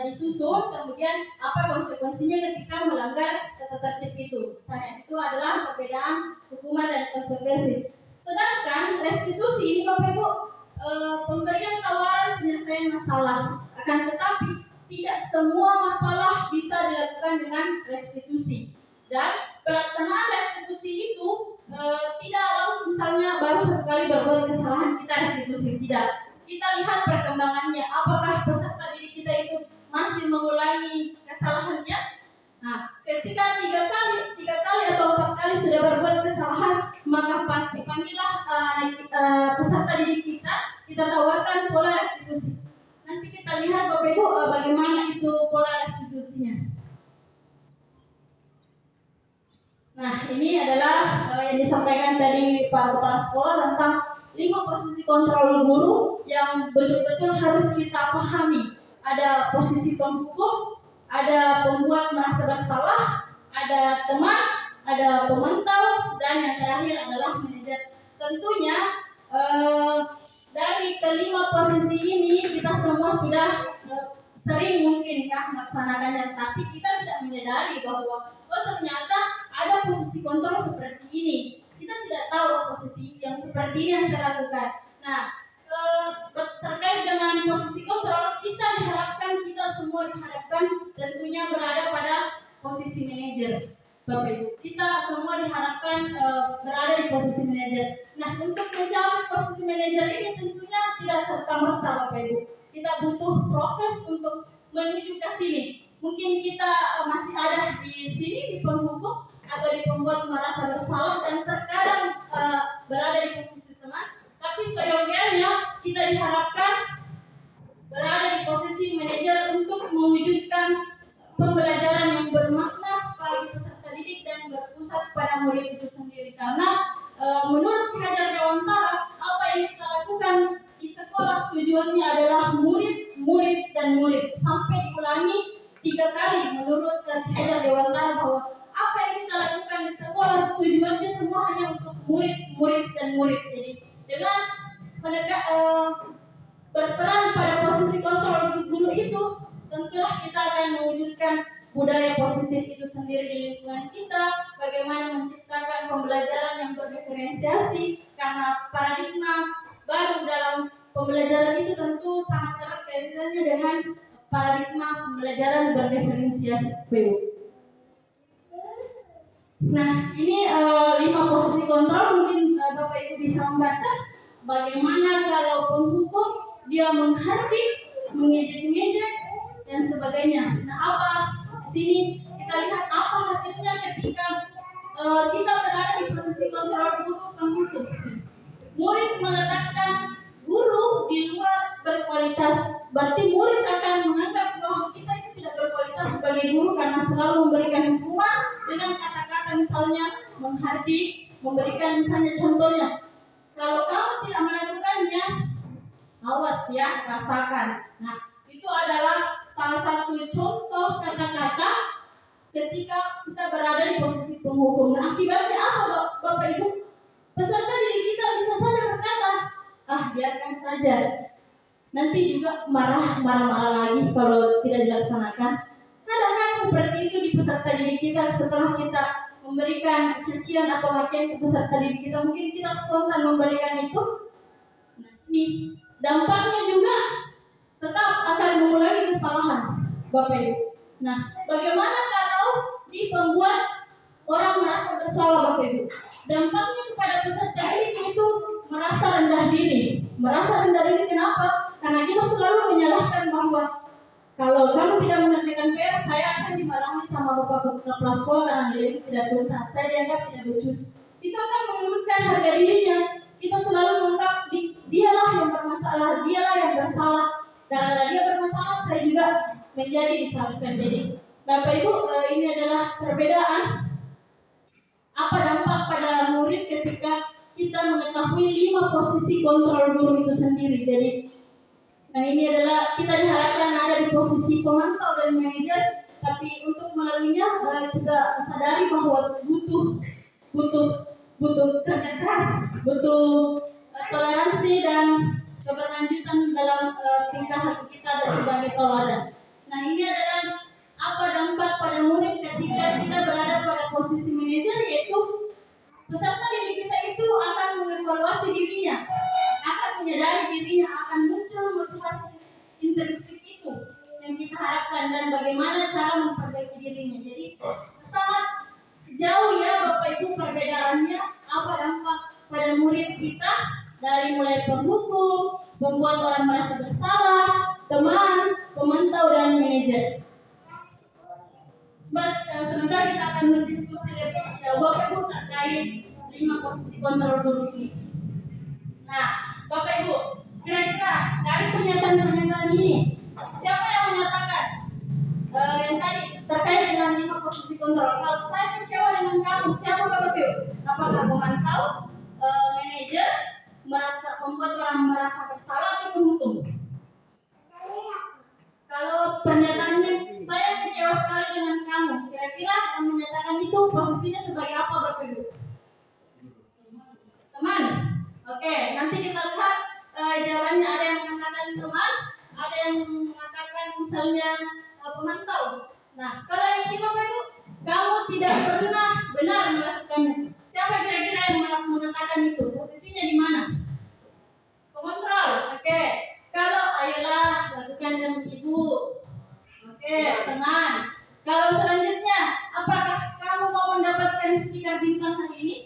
disusun, kemudian apa konsekuensinya ketika melanggar tata tertib itu. Misalnya itu adalah perbedaan hukuman dan konsekuensi. Sedangkan restitusi ini Bapak Ibu pemberian tawaran penyelesaian masalah, akan tetapi tidak semua masalah bisa dilakukan dengan restitusi. Dan pelaksanaan restitusi itu tidak langsung misalnya baru satu kali berbuat kesalahan kita restitusi, tidak. Kita lihat perkembangannya, apakah peserta didik kita itu masih mengulangi kesalahannya. Nah, ketika tiga kali atau 4 kali sudah berbuat kesalahan, maka panggillah peserta didik kita tawarkan pola restitusi. Nanti kita lihat Bapak Ibu bagaimana itu pola restitusinya. Nah, ini adalah yang disampaikan tadi Pak Kepala Sekolah tentang 5 posisi kontrol guru yang betul-betul harus kita pahami. Ada posisi penghukum, ada pembuat merasa bersalah, ada teman, ada pemantau, dan yang terakhir adalah manajer. Tentunya dari kelima posisi ini kita semua sudah sering mungkin ya melaksanakannya, tapi kita tidak menyadari bahwa ternyata ada posisi kontrol seperti ini. Kita tidak tahu posisi yang seperti ini yang saya lakukan. Nah, terkait dengan posisi kontrol, kita semua diharapkan tentunya berada pada posisi manajer. Bapak Ibu, kita semua diharapkan berada di posisi manajer. Nah, untuk mencapai posisi manajer ini tentunya tidak serta-merta Bapak Ibu. Kita kita butuh proses untuk menuju ke sini. Mungkin kita masih ada di sini di penghukum atau di pembuat merasa bersalah dan terkadang berada di posisi teman, tapi seyogianya kita diharapkan berada di posisi manajer untuk mewujudkan pembelajaran yang bermakna bagi peserta didik dan berpusat pada murid itu sendiri. Karena menurut Ki Hajar Dewantara, apa yang kita lakukan di sekolah tujuannya adalah murid, murid, dan murid. Sampai diulangi 3 kali menurut Ki Hajar Dewantara bahwa apa yang kita lakukan di sekolah tujuannya semua hanya untuk murid, murid, dan murid. Jadi dengan berperan pada posisi kontrol guru itu, tentulah kita akan mewujudkan budaya positif itu sendiri di lingkungan kita, bagaimana menciptakan pembelajaran yang berdiferensiasi, karena paradigma baru dalam pembelajaran itu tentu sangat erat kaitannya dengan paradigma pembelajaran berdiferensiasi PU. Nah, ini 5 posisi kontrol, mungkin Bapak Ibu bisa membaca bagaimana kalau penghukum dia menghardik, mengejek-ngejek, dan sebagainya. Nah, apa di sini kita lihat apa hasilnya ketika kita berada di posisi kontrol guru penghukum. Murid meletakkan guru di luar berkualitas, berarti murid akan menganggap bahwa kita itu tidak berkualitas sebagai guru karena selalu memberikan hukuman dengan kata-kata misalnya menghardik, memberikan misalnya contohnya, kalau kamu tidak melakukannya, awas ya, rasakan. Nah, itu adalah salah satu contoh kata-kata ketika kita berada di posisi penghukum. Nah, akibatnya apa Bapak Ibu? Peserta didik kita bisa saja berkata, biarkan saja. Nanti juga marah-marah lagi kalau tidak dilaksanakan. Kadang-kadang seperti itu di peserta didik kita setelah kita memberikan cacian atau makian ke peserta didik kita, mungkin kita spontan memberikan itu. Nah, ini dampaknya juga tetap akan mengulangi kesalahan Bapak Ibu. Nah, bagaimana kalau di pembuat orang merasa bersalah Bapak Ibu? Dampaknya kepada peserta didik itu merasa rendah diri. Merasa rendah diri kenapa? Karena kita selalu menyalahkan bahwa kalau kamu tidak mengerjakan PR, saya akan dimarahi sama bapak kepala sekolah karena nilai tidak tuntas. Saya dianggap tidak becus. Itu akan menurunkan harga dirinya. Kita selalu menganggap dialah yang bermasalah, dialah yang bersalah. Karena dia bermasalah, saya juga menjadi disalahkan. Jadi, Bapak Ibu, ini adalah perbedaan apa dampak pada murid ketika kita mengetahui 5 posisi kontrol guru itu sendiri. Jadi, nah ini adalah kita diharapkan ada di posisi pemantau dan manajer, tapi untuk melaluinya kita sadari bahwa butuh kerja keras, butuh toleransi dan keberlanjutan dalam tingkah laku kita sebagai teladan. Nah, ini adalah apa dampak pada murid ketika kita berada pada posisi manajer, yaitu peserta didik kita itu akan mengevaluasi dirinya, akan menyadari dirinya, akan muncul motivasi intrinsik itu yang kita harapkan dan bagaimana cara memperbaiki dirinya. Jadi sangat jauh ya Bapak Ibu perbedaannya, apa dampak pada murid kita dari mulai penghukum, membuat orang merasa bersalah, teman, pemantau, dan manajer. Sebentar kita akan berdiskusi lebih jauh Bapak Ibu terkait 5 posisi kontrol guru ini. Nah, Bapak Ibu, kira-kira dari pernyataan-pernyataan ini, siapa yang menyatakan yang tadi terkait dengan 5 posisi kontrol? Kalau saya kecewa dengan kamu, siapa Bapak Ibu? Apakah pemantau, manajer, membuat orang merasa bersalah atau penghukum? Kalau pernyataannya saya kecewa sekali dengan kamu, kira-kira yang menyatakan itu posisinya sebagai apa Bapak Ibu? Teman. Oke, nanti kita lihat jawabannya. Ada yang mengatakan teman, ada yang mengatakan misalnya pemantau. Nah, kalau yang ini Bapak Ibu, kamu tidak pernah benar melakukannya. Siapa kira-kira yang mengatakan itu? Posisinya di mana? Pengontrol. Oke. Kalau ayolah lakukan dengan ibu. Oke, teman. Kalau selanjutnya, apakah kamu mau mendapatkan stiker bintang hari ini?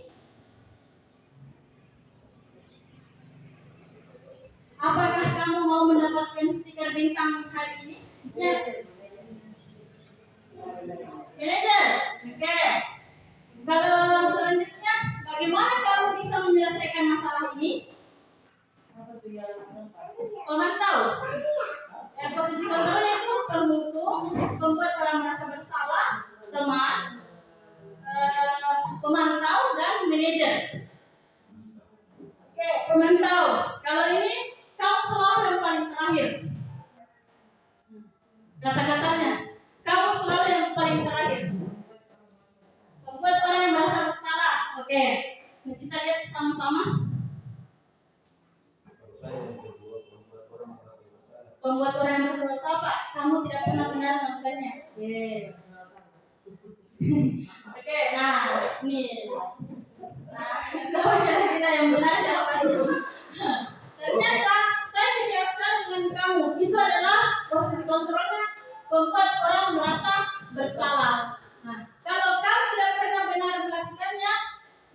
Apakah kamu kamu mau mendapatkan stiker bintang hari ini? Misalnya manajer. Oke. Kalau selanjutnya, bagaimana kamu bisa menyelesaikan masalah ini? Pemantau. Posisi kontrolnya itu penghukum, pembuat orang merasa bersalah, teman, pemantau, dan manajer. Oke, pemantau. Kalau ini kamu selalu yang paling terakhir. Kata-katanya, kamu selalu yang paling terakhir. Membuat orang yang merasa bersalah. Oke, nah, kita lihat sama-sama. Kalau saya yang kedua, membuat orang merasa bersalah. Membuat orang yang merasa bersalah, Pak. Kamu tidak pernah benar melakukannya. Oke, nah ini. Nah, coba kira-kira yang benar jawabannya. Ternyata saya kecewa sekali dengan kamu. Itu adalah posisi kontrolnya membuat orang merasa bersalah. Nah, kalau kamu tidak pernah benar melakukannya,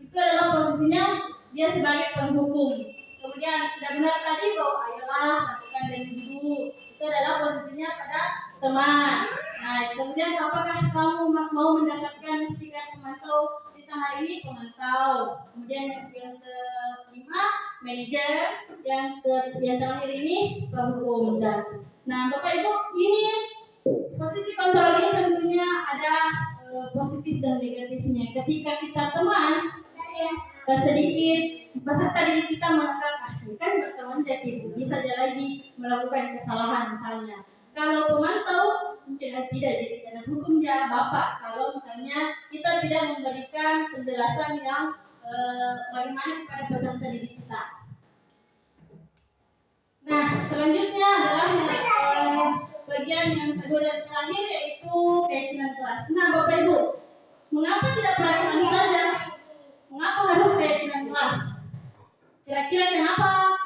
itu adalah posisinya dia sebagai penghukum. Kemudian sudah benar tadi bahwa ayolah lakukan dan dulu. Itu adalah posisinya pada teman. Nah, kemudian apakah kamu mau mendapatkan stiker pemantau kita hari ini? Pemantau. Kemudian yang kelima manajer, yang terakhir ini penghukum. Nah, Bapak Ibu, ini posisi kontrol ini tentunya ada positif dan negatifnya. Ketika kita teman, sedikit peserta diri kita menganggap ini kan berteman jadi bisa aja lagi melakukan kesalahan misalnya. Kalau pemantau mungkin tidak jadi kena hukum ya Bapak. Kalau misalnya kita tidak memberikan penjelasan yang bagaimana kepada peserta didik kita. Nah, selanjutnya adalah bagian yang kedua dan terakhir yaitu keyakinan kelas. Nah, Bapak Ibu, mengapa tidak peraturan saja? Mengapa harus keyakinan kelas? Kira-kira kenapa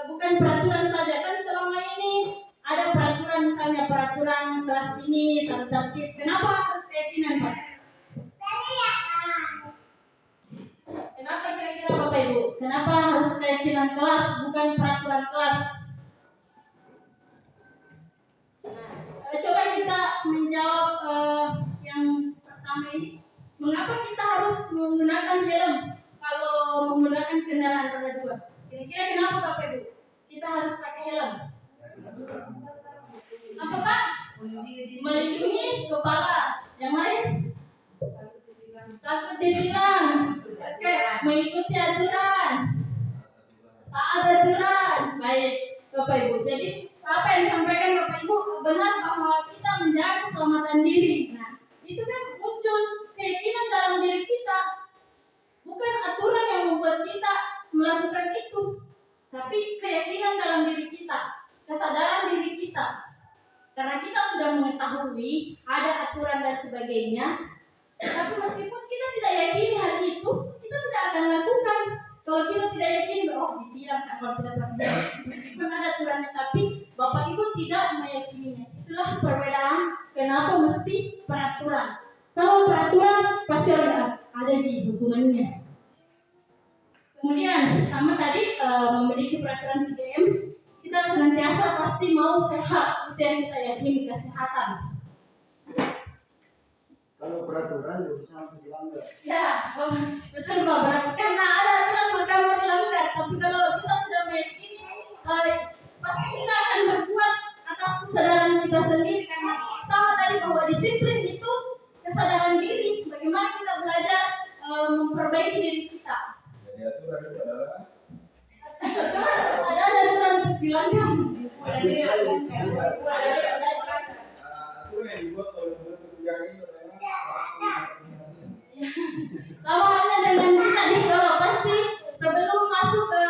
bukan peraturan saja? Kan selama ini ada peraturan, misalnya peraturan kelas ini, tata tertib. Kenapa harus keyakinan, Pak? Kenapa kira-kira Bapak Ibu? Kenapa harus keyakinan kelas, bukan peraturan kelas? Coba kita menjawab yang pertama ini. Mengapa kita harus menggunakan helm kalau menggunakan kendaraan roda 2? Kira-kira kenapa Bapak Ibu? Kita harus pakai helm. Apa Pak? Melindungi kepala. Yang lain? Takut ditilang. Oke, mengikuti aturan. Taat aturan. Baik, Bapak Ibu. Jadi apa yang disampaikan Bapak Ibu benar bahwa kita menjaga keselamatan diri. Nah, itu kan muncul keyakinan dalam diri kita. Bukan aturan yang membuat kita melakukan itu, tapi keyakinan dalam diri kita, kesadaran diri kita. Karena kita sudah mengetahui ada aturan dan sebagainya, tapi meskipun kita tidak yakini hal itu, kita tidak akan lakukan. Kalau kita tidak yakin, ditilang kalau tidak pakai, meskipun ada aturannya, tapi Bapak Ibu tidak meyakininya. Itulah perbedaan kenapa mesti peraturan. Kalau peraturan pasti ada hukumannya. Kemudian sama tadi memiliki peraturan PDM, kita senantiasa pasti mau sehat. Itu yang kita yakini, kesehatan. Kalau peraturan itu sampai dilanggar. Ya, betul Pak. Berarti karena ada aturan maka mau dilanggar. Tapi kalau kita sudah meyakini, pasti kita akan berbuat atas kesadaran kita sendiri. Karena sama tadi bahwa disiplin itu kesadaran diri. Bagaimana kita belajar memperbaiki diri kita. Jadi aturan itu adalah Ada aturan untuk dilanggar. aturan yang dibuat oleh penuntut negara itu adalah Sama halnya dengan kita di sekolah, pasti sebelum masuk ke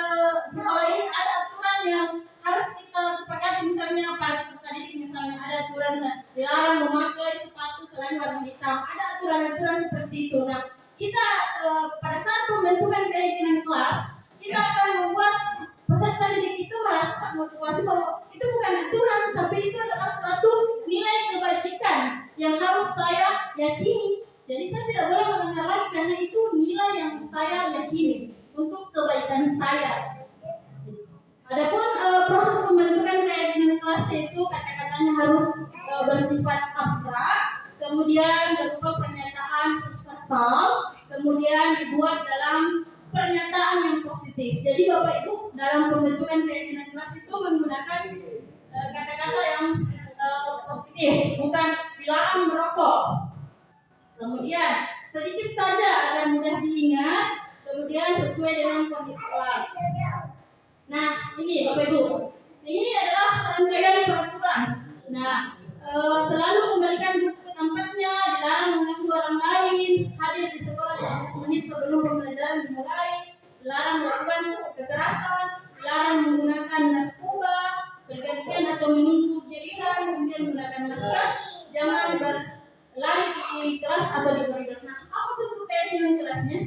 sekolah ini ada aturan yang harus kita sepakati. Misalnya para peserta didik, misalnya ada aturan dilarang memakai sepatu selain warna hitam. Ada aturan-aturan seperti itu. Nah, kita pada saat pembentukan keyakinan kelas, kita akan membuat peserta didik itu merasa termotivasi bahwa itu bukan aturan, tapi itu adalah suatu nilai kebajikan yang harus saya yakini. Jadi saya tidak boleh melanggar lagi karena itu nilai yang saya yakini untuk kebaikan saya. Adapun proses Pernyataannya harus bersifat abstrak, kemudian berupa pernyataan universal, kemudian dibuat dalam pernyataan yang positif. Jadi Bapak Ibu dalam pembentukan keyakinan kelas itu menggunakan kata-kata yang positif, bukan dilarang merokok. Kemudian sedikit saja agar mudah diingat, kemudian sesuai dengan kondisi kelas. Nah, ini Bapak Ibu, ini adalah serangkaian peraturan. Nah, selalu kembalikan buku ke tempatnya, dilarang mengganggu orang lain, hadir di sekolah 15 menit sebelum pembelajaran dimulai, dilarang melakukan kekerasan, dilarang menggunakan narkoba, bergantian atau menunggu giliran, kemudian menggunakan masker, jangan berlari di kelas atau di koridor. Nah, apa bentuk keyakinan kelasnya?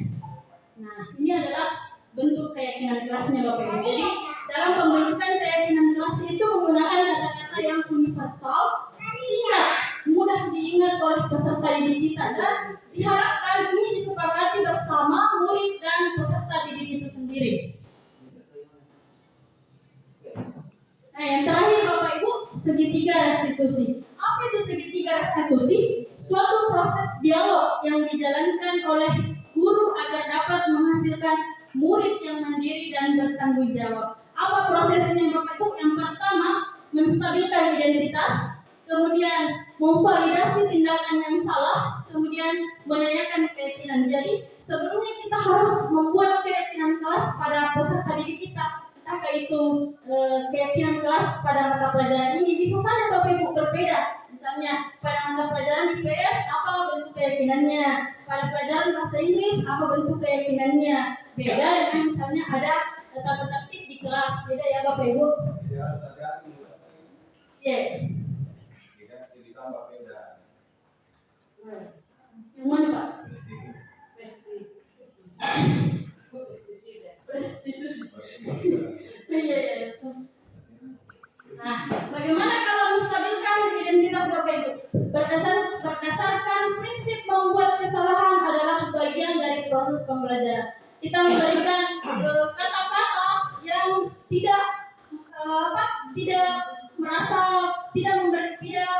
Nah, ini adalah bentuk keyakinan kelasnya Bapak Ibu. Jadi dalam pembentukan keyakinan kelas itu menggunakan kata-kata yang universal, singkat, mudah diingat oleh peserta didik kita, dan diharapkan ini disepakati bersama murid dan peserta didik itu sendiri. Nah, yang terakhir Bapak Ibu, segitiga restitusi. Apa itu segitiga restitusi? Suatu proses dialog yang dijalankan oleh guru agar dapat menghasilkan murid yang mandiri dan bertanggung jawab. Apa prosesnya Bapak Ibu? Yang pertama, menstabilkan identitas, kemudian memvalidasi tindakan yang salah, kemudian menanyakan keyakinan. Jadi sebelumnya kita harus membuat keyakinan kelas pada peserta didik kita. Entahkah itu keyakinan kelas pada mata pelajaran ini, bisa saja Bapak Ibu berbeda. Misalnya pada mata pelajaran IPS apa bentuk keyakinannya, pada pelajaran bahasa Inggris apa bentuk keyakinannya, beda dengan misalnya ada tata tertib di kelas, beda ya Bapak Ibu. Ya, saja. Ya. Tidak ditambah beda. Yang mana Pak? Iya. Nah, bagaimana kalau menstabilkan identitas Bapak Ibu? Berdasarkan prinsip membuat kesalahan adalah bagian dari proses pembelajaran. Kita memberikan kata-kata yang tidak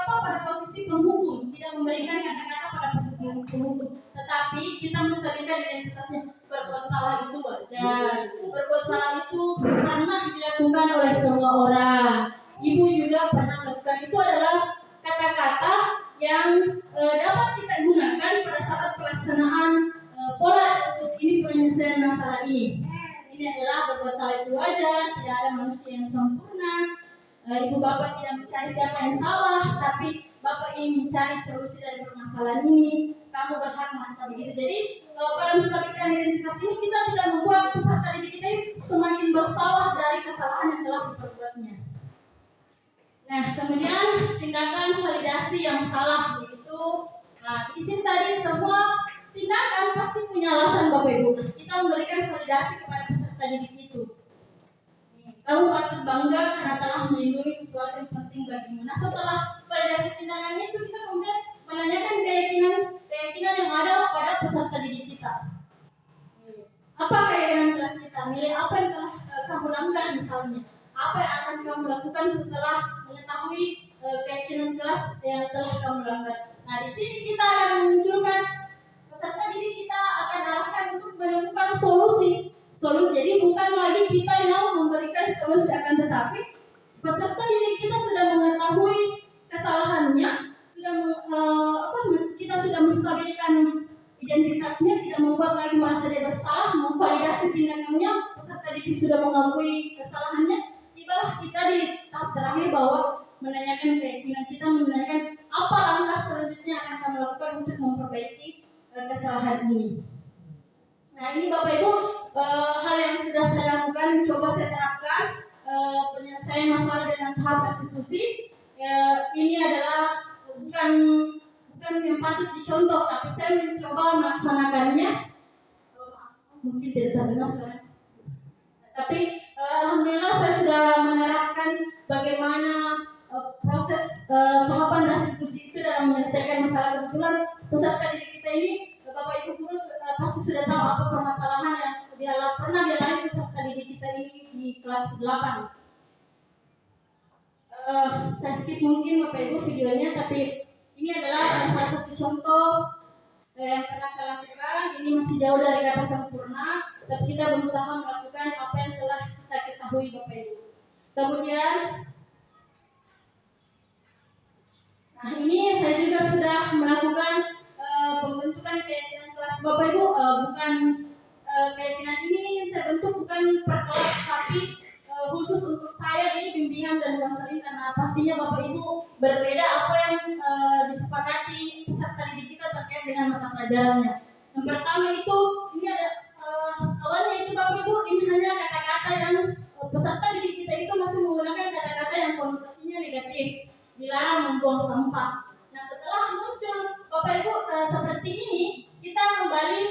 pada posisi penghukum, tidak memberikan kata-kata pada posisi penghukum, tetapi kita menstabilkan identitasnya. Berbuat salah itu wajar, berbuat salah itu pernah dilakukan oleh semua orang. Ibu juga pernah melakukan. Itu adalah kata-kata yang dapat kita gunakan pada saat pelaksanaan pola restitusi ini, penyelesaian masalah ini. Ini adalah berbuat salah itu wajar, tidak ada manusia yang sempurna. Ibu bapak tidak mencari siapa yang salah, tapi bapak ingin mencari solusi dari permasalahan ini. Kamu berhak merasa begitu. Jadi pada menstabilkan identitas ini kita tidak membuat peserta didik kita semakin bersalah dari kesalahan yang telah diperbuatnya. Nah, kemudian tindakan validasi yang salah yaitu, di sini tadi semua tindakan pasti punya alasan Bapak Ibu. Kita memberikan validasi kepada peserta didik itu. Kamu patut bangga karena telah melindungi sesuatu yang penting bagimu. Nah, setelah validasi tindakannya itu kita kemudian menanyakan keyakinan yang ada pada peserta didik kita. Apa keyakinan kelas kita? Nilai apa yang telah kamu langgar misalnya? Apa yang akan kamu lakukan setelah mengetahui keyakinan kelas yang telah kamu langgar? Nah, di sini kita akan memunculkan peserta didik kita akan arahkan untuk menemukan solusi. Jadi bukan lagi kita yang memberikan solusi, akan tetapi peserta didik kita sudah mengetahui kesalahannya, kita sudah menstabilkan identitasnya, tidak membuat lagi merasa dia bersalah, memvalidasi tindakannya, peserta didik sudah mengakui kesalahannya. Tibalah kita di tahap terakhir bahwa menanyakan keyakinan kita, menanyakan apa langkah selanjutnya akan kami lakukan untuk memperbaiki kesalahan ini. Nah, ini Bapak Ibu hal yang sudah saya lakukan, coba saya terapkan penyelesaian masalah dengan tahap restitusi. Ini adalah bukan yang patut dicontoh, tapi saya mencoba melaksanakannya. Mungkin tidak terdengar suara, tapi alhamdulillah saya sudah menerapkan bagaimana proses tahapan restitusi itu dalam menyelesaikan masalah. Kebetulan peserta didik kita ini, Bapak Ibu guru pasti sudah tahu apa permasalahan yang pernah dialami peserta didik kita ini di kelas 8. saya skip mungkin Bapak Ibu videonya, tapi ini adalah salah satu contoh yang pernah saya lakukan. Ini masih jauh dari kata sempurna, tapi kita berusaha melakukan apa yang telah kita ketahui Bapak Ibu. Kemudian, nah ini saya juga sudah melakukan pembentukan keyakinan kelas Bapak Ibu. Bukan keyakinan ini saya bentuk bukan per kelas, tapi khusus untuk saya di bimbingan dan konseling, karena pastinya Bapak Ibu berbeda apa yang disepakati peserta didik kita terkait dengan mata pelajarannya. Yang pertama itu ini ada awalnya itu Bapak Ibu ini hanya kata-kata yang peserta didik kita itu masih menggunakan kata-kata yang konotasinya negatif, dilarang membuang sampah. Nah setelah muncul Bapak Ibu seperti ini, kita kembali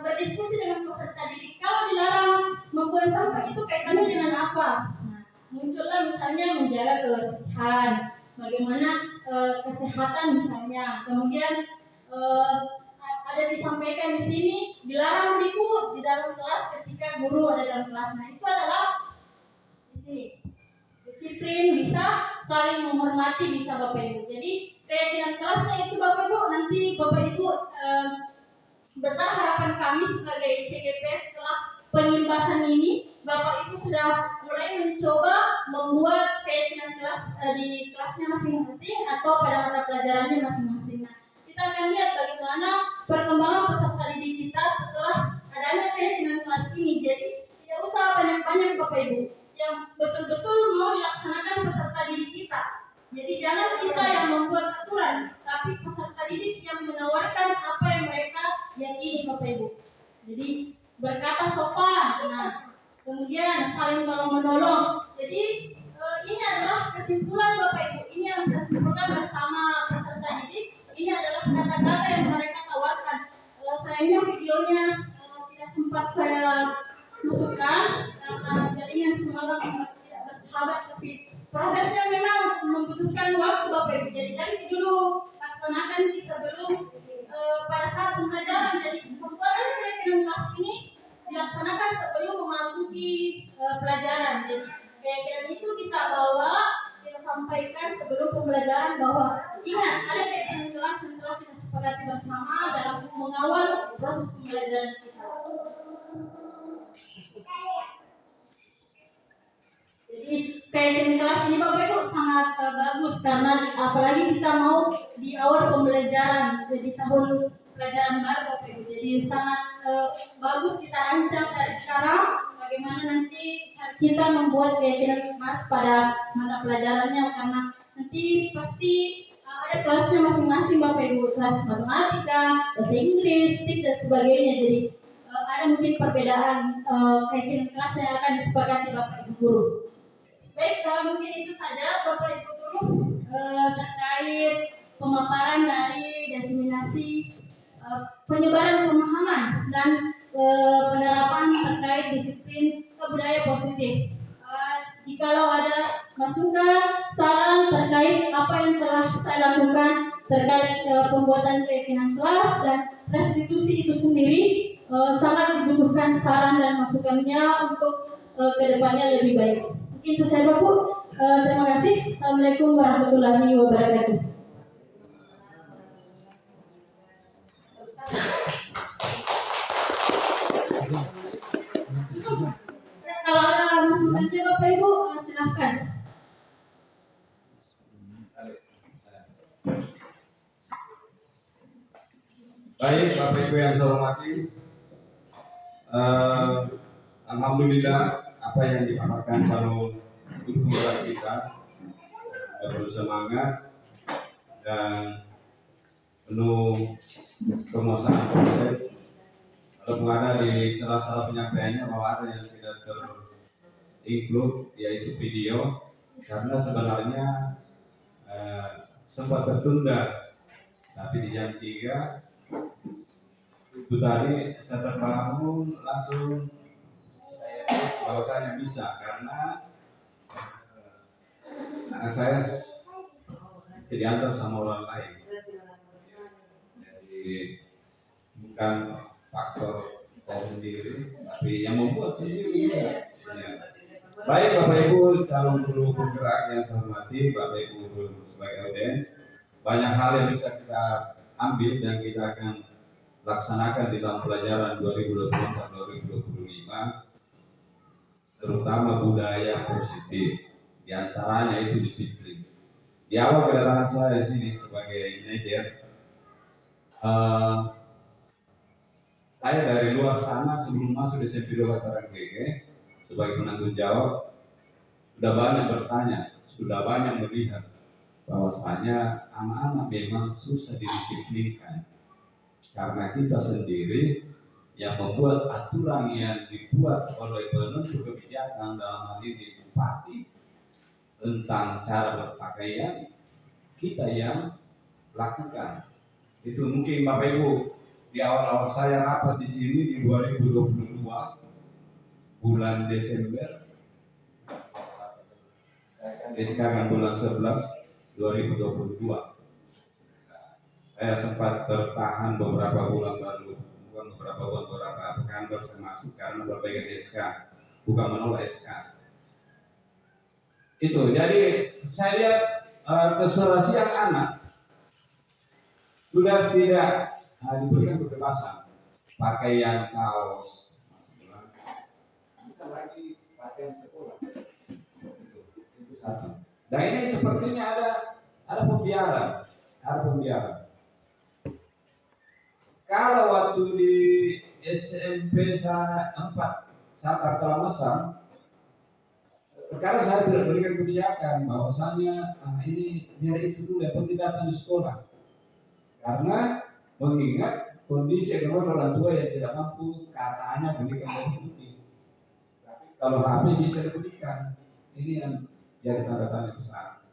berdiskusi dengan peserta didik. Kalau dilarang membuang sampah itu kaitannya dengan apa? Nah, muncullah misalnya menjaga kebersihan, bagaimana kesehatan misalnya. Kemudian ada disampaikan di sini dilarang ribut di dalam kelas ketika guru ada dalam kelas. Nah itu adalah di sini disiplin, bisa saling menghormati, bisa Bapak Ibu. Jadi keyakinan kelasnya itu Bapak Ibu, nanti Bapak Ibu besar harapan kami sebagai CGP setelah penyimbasan ini, Bapak Ibu sudah mulai mencoba membuat keyakinan kelas di kelasnya masing-masing atau pada mata pelajarannya masing-masing. Nah, kita akan lihat bagaimana perkembangan peserta didik kita setelah adanya keyakinan kelas ini. Jadi tidak usah banyak-banyak Bapak Ibu, yang betul-betul mau dilaksanakan peserta didik kita. Jadi jangan kita yang membuat aturan, tapi peserta didik yang menawarkan apa yang mereka yakini Bapak Ibu. Jadi berkata sopan, nah kemudian saling tolong menolong. Jadi ini adalah kesimpulan Bapak Ibu. Ini yang saya simpulkan bersama peserta didik. Ini adalah kata-kata yang mereka tawarkan. Sayangnya videonya tidak sempat saya masukkan karena jaringan semoga tidak bersahabat, tapi prosesnya memang membutuhkan waktu Bapak Ibu. Jadi dulu laksanakan sebelum pada saat pembelajaran. Jadi pembuatan keyakinan kelas ini dilaksanakan sebelum memasuki pelajaran. Jadi keyakinan itu kita bawa, kita sampaikan sebelum pembelajaran bahwa ingat ada keyakinan kelas yang telah kita sepakati bersama dalam mengawal proses pembelajaran kita. Jadi keyakinan kelas ini Bapak Ibu sangat bagus, karena apalagi kita mau di awal pembelajaran, jadi tahun pelajaran baru Bapak Ibu. Jadi sangat bagus kita rancang dari sekarang bagaimana nanti kita membuat keyakinan kelas pada mata pelajarannya, karena nanti pasti ada kelasnya masing-masing Bapak Ibu, kelas matematika, bahasa Inggris, TIK dan sebagainya. Jadi ada mungkin perbedaan keyakinan kelas yang akan disepakati Bapak Ibu guru. Baik, mungkin itu saja Bapak Ibu guru terkait pemaparan dari diseminasi penyebaran pemahaman dan penerapan terkait disiplin budaya positif. Jikalau ada masukan, saran terkait apa yang telah saya lakukan terkait pembuatan keyakinan kelas dan restitusi itu sendiri, sangat dibutuhkan saran dan masukannya untuk kedepannya lebih baik. Mungkin itu saya Bapak. Terima kasih. Assalamualaikum warahmatullahi wabarakatuh. Kalau ada masukannya Bapak Ibu, silahkan. Baik Bapak Ibu yang saya hormati, alhamdulillah apa yang dipaparkan calon guru penggerak kita bersemangat dan penuh kemuasaan konsep. Kalau ada di salah-salah penyampaiannya bahwa ada yang tidak ter-include yaitu video, karena sebenarnya sempat tertunda, tapi di jam 3 itu tadi saya terbangun langsung bahwasanya bisa, karena anak saya diantar sama orang lain. Jadi bukan faktor saya sendiri, tapi yang membuat sendiri juga. Ya. Baik Bapak Ibu calon guru penggerak yang saya hormati, Bapak Ibu guru sebagai audiens, banyak hal yang bisa kita ambil dan kita akan laksanakan di tahun pelajaran 2024-2025, terutama budaya positif. Di antaranya itu disiplin. Di awal kedatangan saya di sini sebagai manajer, saya dari luar sana sebelum masuk di SMP 2 Kataran GG sebagai penanggung jawab sudah banyak bertanya, sudah banyak melihat bahwasanya anak-anak memang susah didisiplinkan karena kita sendiri yang membuat aturan yang dibuat oleh penentu kebijakan, dalam hal ini bupati, tentang cara berpakaian kita yang lakukan. Itu mungkin Bapak Ibu di awal-awal saya rapat di sini di 2022 bulan Desember, sekarang bulan 11 2022. Saya sempat tertahan beberapa bulan baru, bukan beberapa pekan baru saya masuk karena berbagai SK, bukan menolak SK. Itu jadi saya lihat keserasian anak sudah tidak diberikan kebebasan, pakaian kaos, bukan lagi pakaian sekolah. Itu satu. Dan ini sepertinya ada pembiaran, Kalau waktu di SMP 4 saat Kartala Mesang, karena saya tidak berikan kebijakan bahwasanya ini biar itu dulu yang penting datang di sekolah, karena mengingat kondisi ekonomi orang tua yang tidak mampu katanya belikan baju putih. Tapi kalau HP bisa dibelikan, ini yang jadi tanda tanya besar.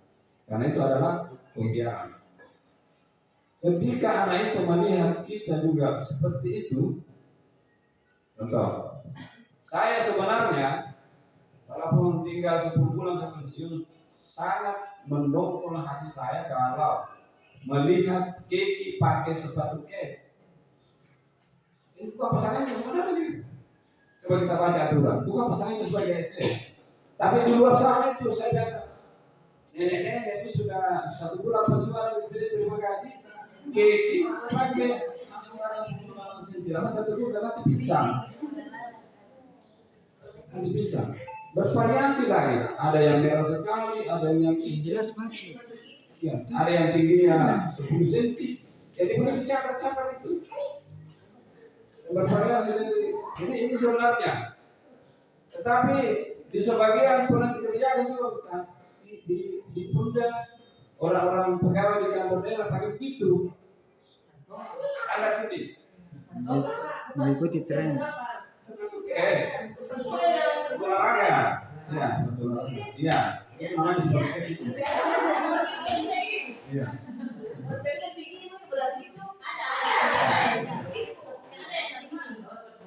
Karena itu adalah pembiaran. Ketika anak itu melihat kita juga seperti itu, contoh, saya sebenarnya walaupun tinggal 10 bulan saya pensiun, sangat mendongkol hati saya kalau melihat Keki pakai sepatu kets. Ini bukan pasangannya sebenarnya. Coba kita baca aturan, bukan pasangannya sebagai istri. Tapi di luar sana itu saya biasa, nenek-nenek ini sudah 1 bulan pensiun terima gaji. Keki pakai sekarang sentilan 1 bulan nanti pisang. Bervariasi lagi. Ada yang merah sekali, ada yang jelas masih. Ya, ada yang tingginya 10 cm. Jadi boleh dicakar-cakar itu. Bervariasi ini sebenarnya. Tetapi di sebagian penanti kerjaan juga di pundak orang-orang pegawai di kantor daerah pakai begitu. Ada titik. Mengikuti tren. Olahraga. Ya, betul. Iya, itu namanya seperti itu. Iya.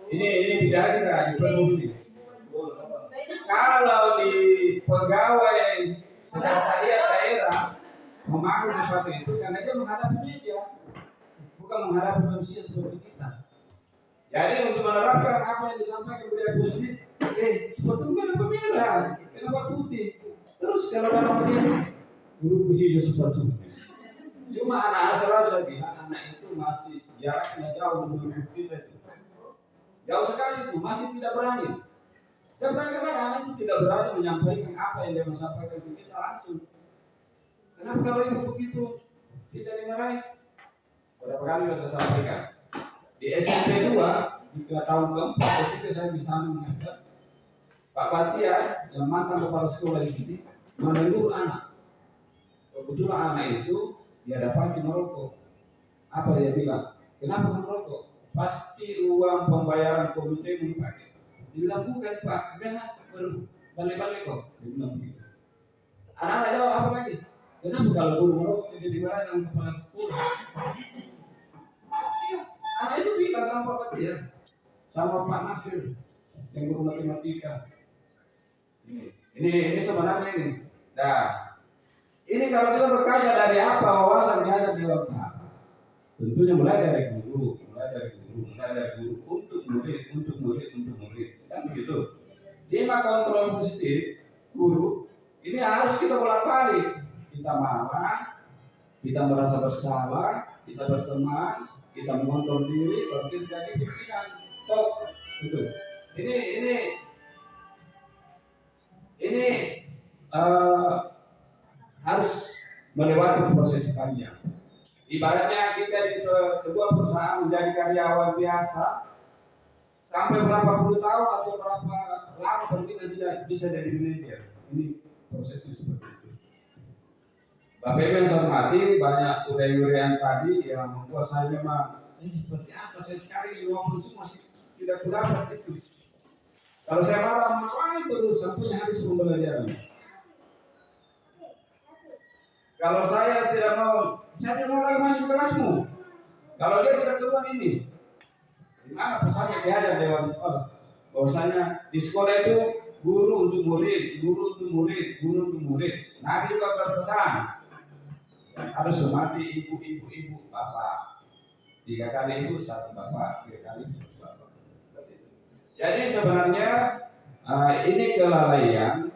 Ini bicara kita di perlu ini. Kalau di pegawai sekretariat daerah memakai seperti itu karena dia menghadapi media, bukan menghadapi manusia seperti kita. Jadi untuk menerapkan apa yang disampaikan budaya positif, seperti kenapa merah, kenapa putih, terus kalau dalam begini, guru hijau sepatu. Cuma anak selalu saya bilang anak itu masih jaraknya jauh menurut kita itu. Jauh sekali itu, masih tidak berani. Saya berani katakan anak itu tidak berani menyampaikan apa yang dia mau sampaikan ke kita langsung. Kenapa kalau ibu begitu tidak dimarahi? Berapa kali sudah saya sampaikan. Di SMP 2 di tahun keempat ketika saya di sana menghadap Pak Batia yang mantan kepala sekolah di sini menegur anak. Kebetulan anak itu dia dapati merokok. Apa dia bilang? Kenapa merokok? Pasti uang pembayaran komite dipakai. Dia bilang bukan Pak, enggak berbalik-balik kok. Dia bilang begitu. Anak-anak jawab apa lagi? Kenapa kalau guru merokok tidak dimarahi dengan kepala sekolah? Anak itu bilang sama Pak Batia, sama Pak Nasir yang guru matematika. Ini sebenarnya ini. Nah, ini kalau kita berkaca dari apa wawasan yang ada di otak, tentunya mulai dari guru untuk murid, kan begitu. 5 kontrol positif guru ini harus kita bolak-balik. Kita marah, kita merasa bersalah, kita berteman, kita mengontrol diri, baru kita jadi pimpinan. Top, itu. Ini harus melewati proses panjang. Ibaratnya kita di sebuah perusahaan menjadi karyawan biasa, sampai berapa puluh tahun atau berapa lama baru kita sudah bisa jadi manajer. Ini prosesnya seperti itu. Bapak Ibu yang saya hormati, banyak uraian-uraian tadi yang membuat saya memang seperti apa saya sekali semua kursus masih tidak kudapat itu. Kalau saya marah terus sampai habis pembelajaran. Kalau saya tidak mau lagi masuk kelasmu. Kalau dia tidak keluar ini, gimana pesannya diajar Dewan Sekolah? Bahwasanya di sekolah itu guru untuk murid, guru untuk murid, guru untuk murid. Nabi juga berpesan harus hormati ibu, bapak. 3 kali ibu, 1 bapak, 3 kali 1 bapak. Jadi sebenarnya ini kelalaian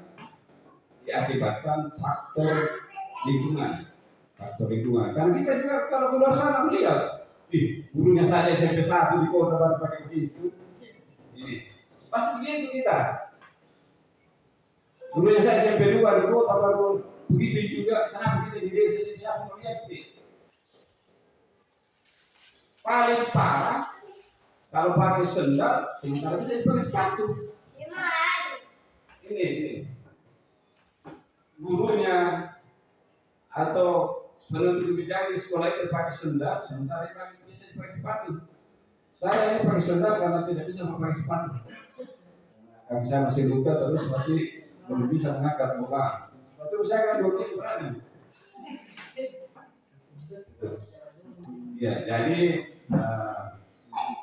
diakibatkan faktor lingkungan. Karena kita juga kalau keluar sana melihat, gurunya saja SMP 1 di kota baru pakai begitu. Ini pasti begitu kita. Gurunya saya SMP 2 di kota baru begitu juga. Kenapa kita di desa ini siapa melihat ini? Paling parah kalau pakai sendal, sementara bisa dipakai sepatu. Ini gurunya atau penuntut kebijakan di sekolah itu pakai sendal, sementara bisa dipakai sepatu. Saya ini pakai sendal karena tidak bisa memakai sepatu. Kaki saya masih luka terus masih belum bisa mengangkat bola. Sepatu saya kan 2 kilo berani. Ya, jadi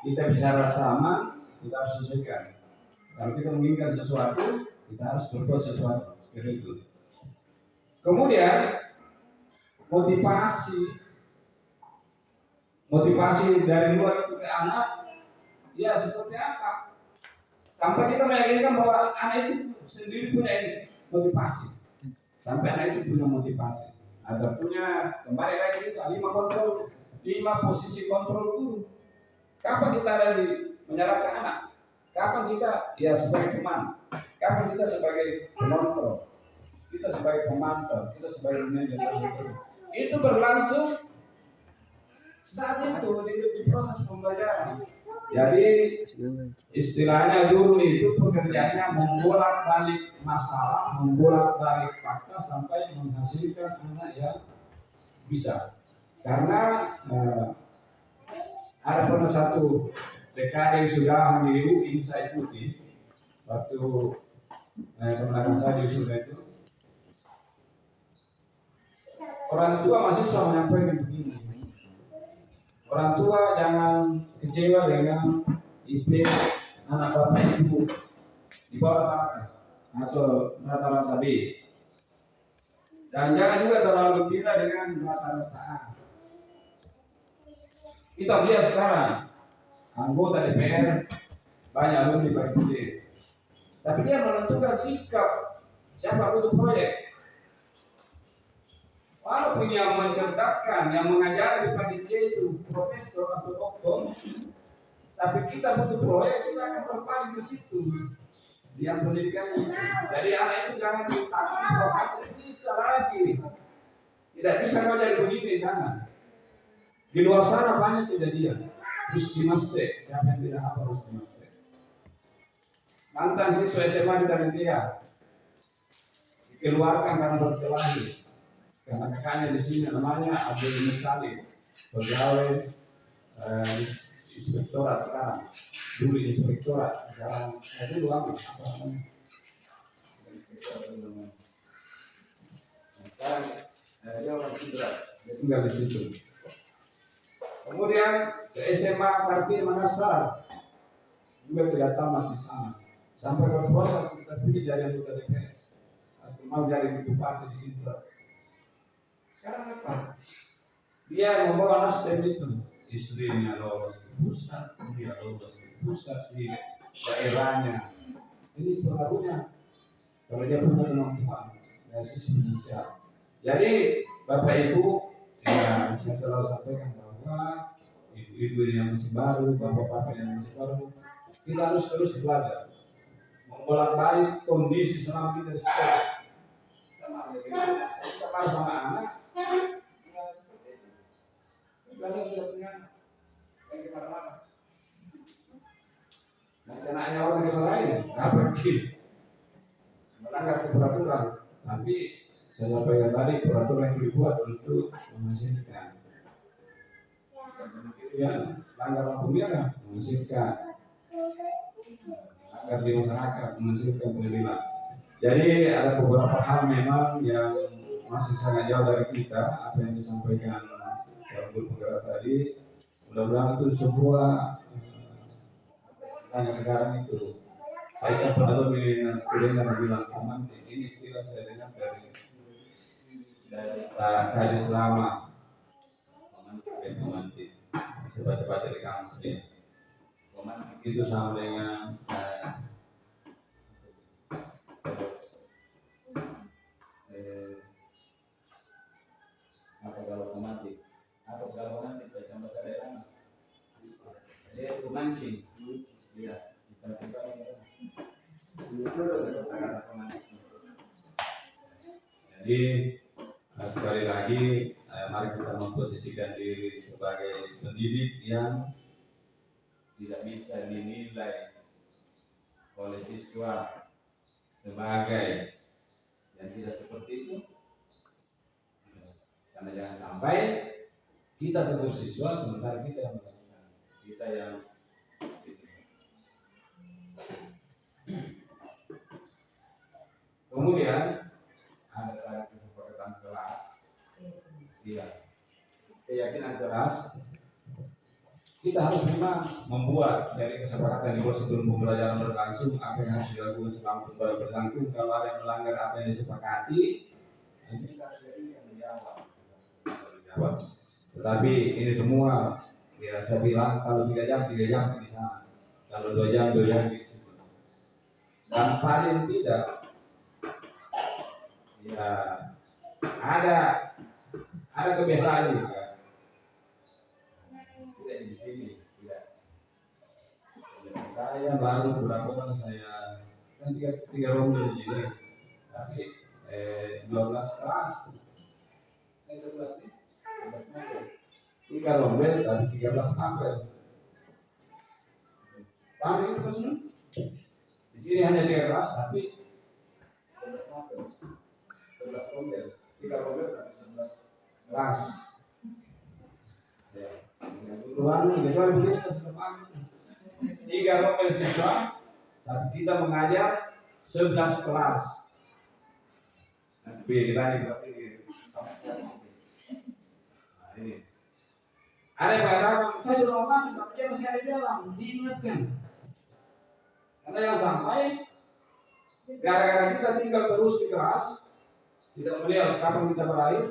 kita bicara sama, kita harus sesuaikan. Kalau kita menginginkan sesuatu, kita harus berbuat sesuatu. Seperti itu. Kemudian motivasi dari luar itu ke anak, ya seperti apa? Sampai kita meyakinkan bahwa anak itu sendiri punya motivasi. Sampai anak itu punya motivasi. Ada punya, kembali lagi kita 5 posisi kontrol guru. Kapan kita ada menyalahkan anak? Kapan kita ya sebagai teman? Kapan kita sebagai penonton? Kita sebagai pemantau, kita sebagai manajer. Itu berlangsung saat itu di proses pembelajaran. Jadi istilahnya guru itu pekerjaannya membolak-balik masalah, membolak-balik fakta sampai menghasilkan anak yang bisa. Karena ada pernah satu dekade yang sudah di UI saya ikuti waktu kemenangan saya di Surga itu. Orang tua mahasiswa menyampaikan begini, orang tua jangan kecewa dengan IP anak bapak ibu di bawah rata-rata atau rata-rata B, dan jangan juga terlalu gembira dengan rata-rata A. Kita lihat sekarang anggota DPR banyak alumni pakai C, tapi dia menentukan sikap siapa butuh proyek. Walaupun yang mencerdaskan, yang mengajar di C itu profesor atau doktor, tapi kita butuh proyek, kita akan berpaling ke situ. Dia pendidikannya. Jadi anak itu jangan ditaktis bahwa tidak bisa lagi. Tidak bisa kau jadi begini, jangan. Di luar sana banyak kejadian. Terus dimasek, siapa yang tidak apa harus dimasek. Mantan siswa SMA di Tarentia dikeluarkan karena berkelahi. Karena kakaknya di sini namanya Abdul Muttalib, pegawai inspektorat sekarang, dulu inspektorat, sekarang itu uang apa namanya? Sekarang dia orang Sindra, dia tinggal di situ. Kemudian ke SMA Kartini Makassar juga tidak tamat di sana, sampai berproses terpilih jadi anggota DPR atau mau jadi bupati di Sindra. Karena apa? Dia membawa nasdem itu, istrinya lolos di pusat, dia lolos di pusat di daerahnya, Ini pengaruhnya kalau dia punya kemampuan dari sisi finansial. Jadi Bapak Ibu, ya saya selalu sampaikan bahwa ibu-ibu yang masih baru, bapak-bapak yang masih baru, kita harus terus belajar membolak-balik kondisi selama kita di sekolah. Kita marah sama anak, ya seperti itu. Belajar tidak punya anak, yang kita marah. Nah, anaknya orang yang lain, apa sih? Melanggar peraturan, tapi saya sampaikan tadi peraturan yang dibuat untuk menghasilkan. Kemudian langgar lampu merah menghasilkan, langgar di masyarakat menghasilkan pengadilan. Jadi ada beberapa hal memang yang masih sangat jauh dari kita, apa yang disampaikan dalam grup penggerak tadi. Mudah-mudahan itu sebuah hanya sekarang itu. Baik penonton milenial bilang romantis, ini istilah saya dengar dari Kade Selama romantis. Saya baca-baca di kamus ya. Romantis itu sama dengan apa kalau romantis? Apa kalau romantis baca bahasa daerah? Dia romantis. Iya, kita coba ya. Jadi sekali lagi mari kita memposisikan diri sebagai pendidik yang tidak bisa dinilai oleh siswa sebagai yang tidak seperti itu, karena jangan sampai kita tegur siswa sementara kita yang melakukan, kita yang kemudian ada kesepakatan kelas, iya, keyakinan kelas. Kita harus memang membuat dari kesepakatan dibuat sebelum pembelajaran berlangsung apa yang harus dilakukan selama pembelajaran berlangsung. Kalau ada yang melanggar apa yang disepakati, kita harus menjawab. Tetapi ini semua, ya saya bilang kalau 3 jam di sana, kalau 2 jam di situ. Dan paling tidak, ya ada kebiasaan juga. Tidak di sini, tidak. Saya baru berapa tahun saya kan tiga rombel di sini, tapi 12 kelas, 11 nih, 3 rombel tapi 13 tampil. Paham itu maksudnya? Di sini hanya 3 kelas tapi 11 tampil, 11 rombel, 3 rombel tapi 11 kelas. Ya, kecuali begini kan sudah paham. 3 rombel siswa, tapi kita mengajar 11 kelas. Nanti kita ini berarti nah, ini. Ada yang mengatakan, saya sudah mau masuk, tapi dia masih ada di dalam, diingatkan. Karena yang sampai, gara-gara kita tinggal terus di kelas, tidak melihat kapan kita berakhir,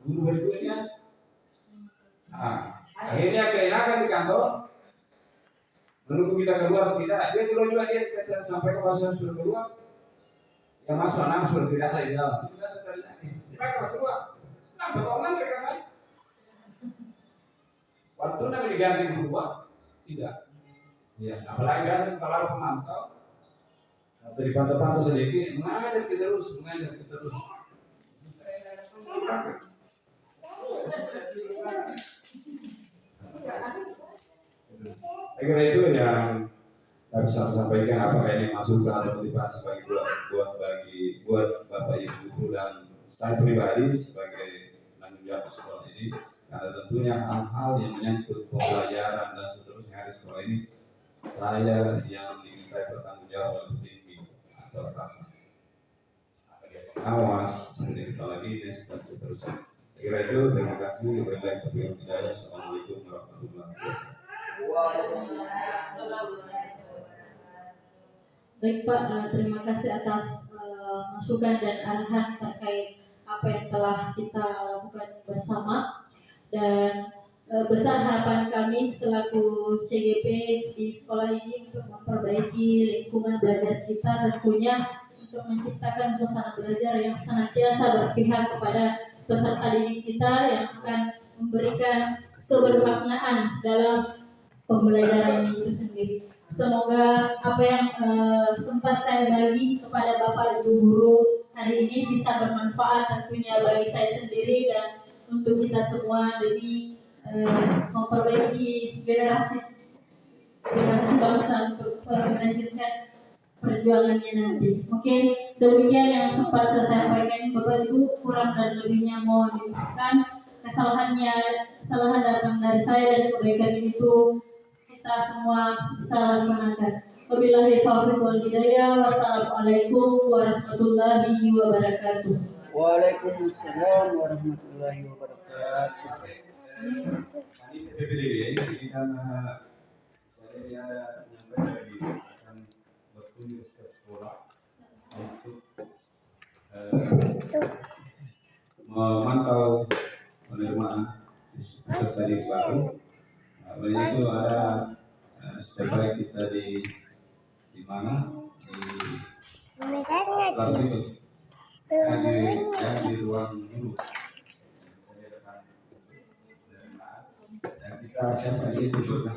guru berikutnya. Nah, akhirnya keenakan di kantor, menunggu kita keluar tidak, dia keluar juga dia sampai ke pasar sudah keluar, yang masuk anak sudah tidak ada di dalam. Kita sekali lagi, kita kelas keluar, nah betongan mereka kan? Waktu nabi diganti keluar, tidak. Ya, apalagi biasa kalau pemantau, atau dipantau-pantau sedikit, mengajar kita terus. Saya kira itu yang saya bisa sampaikan, apakah ini masukan atau motivasi bagi buat Bapak Ibu guru dan saya pribadi sebagai penanggung jawab sekolah ini, karena tentunya hal-hal yang menyangkut pembelajaran dan seterusnya di sekolah ini saya yang dimintai bertanggung jawab lebih tinggi atau atasan, pengawas, kemudian kepala dinas dan seterusnya. Saya kira itu. Terima kasih. Wabillahi taufiq wal hidayah. Assalamualaikum warahmatullahi wabarakatuh. Baik Pak, terima kasih atas masukan dan arahan terkait apa yang telah kita lakukan bersama. Dan besar harapan kami selaku CGP di sekolah ini untuk memperbaiki lingkungan belajar kita, tentunya untuk menciptakan suasana belajar yang senantiasa berpihak kepada peserta didik kita yang akan memberikan kebermaknaan dalam pembelajaran itu sendiri. Semoga apa yang sempat saya bagi kepada Bapak Ibu guru hari ini bisa bermanfaat tentunya bagi saya sendiri dan untuk kita semua demi memperbaiki generasi bangsa untuk melanjutkan perjuangannya nanti. Mungkin demikian yang sempat saya sampaikan Bapak Ibu, kurang dan lebihnya mohon dimaafkan. Kesalahan datang dari saya dan kebaikan itu kita semua bisa laksanakan. Wabillahi taufiq wal hidayah. Wassalamualaikum warahmatullahi wabarakatuh. Waalaikumsalam warahmatullahi wabarakatuh. Ini PPDB ini karena saya ini ada menyampaikan dari akan berkunjung ke sekolah untuk memantau penerimaan peserta didik baru. Oleh itu ada step by kita di mana di kelas itu yang di ruang guru. Dan kita siapkan itu untuk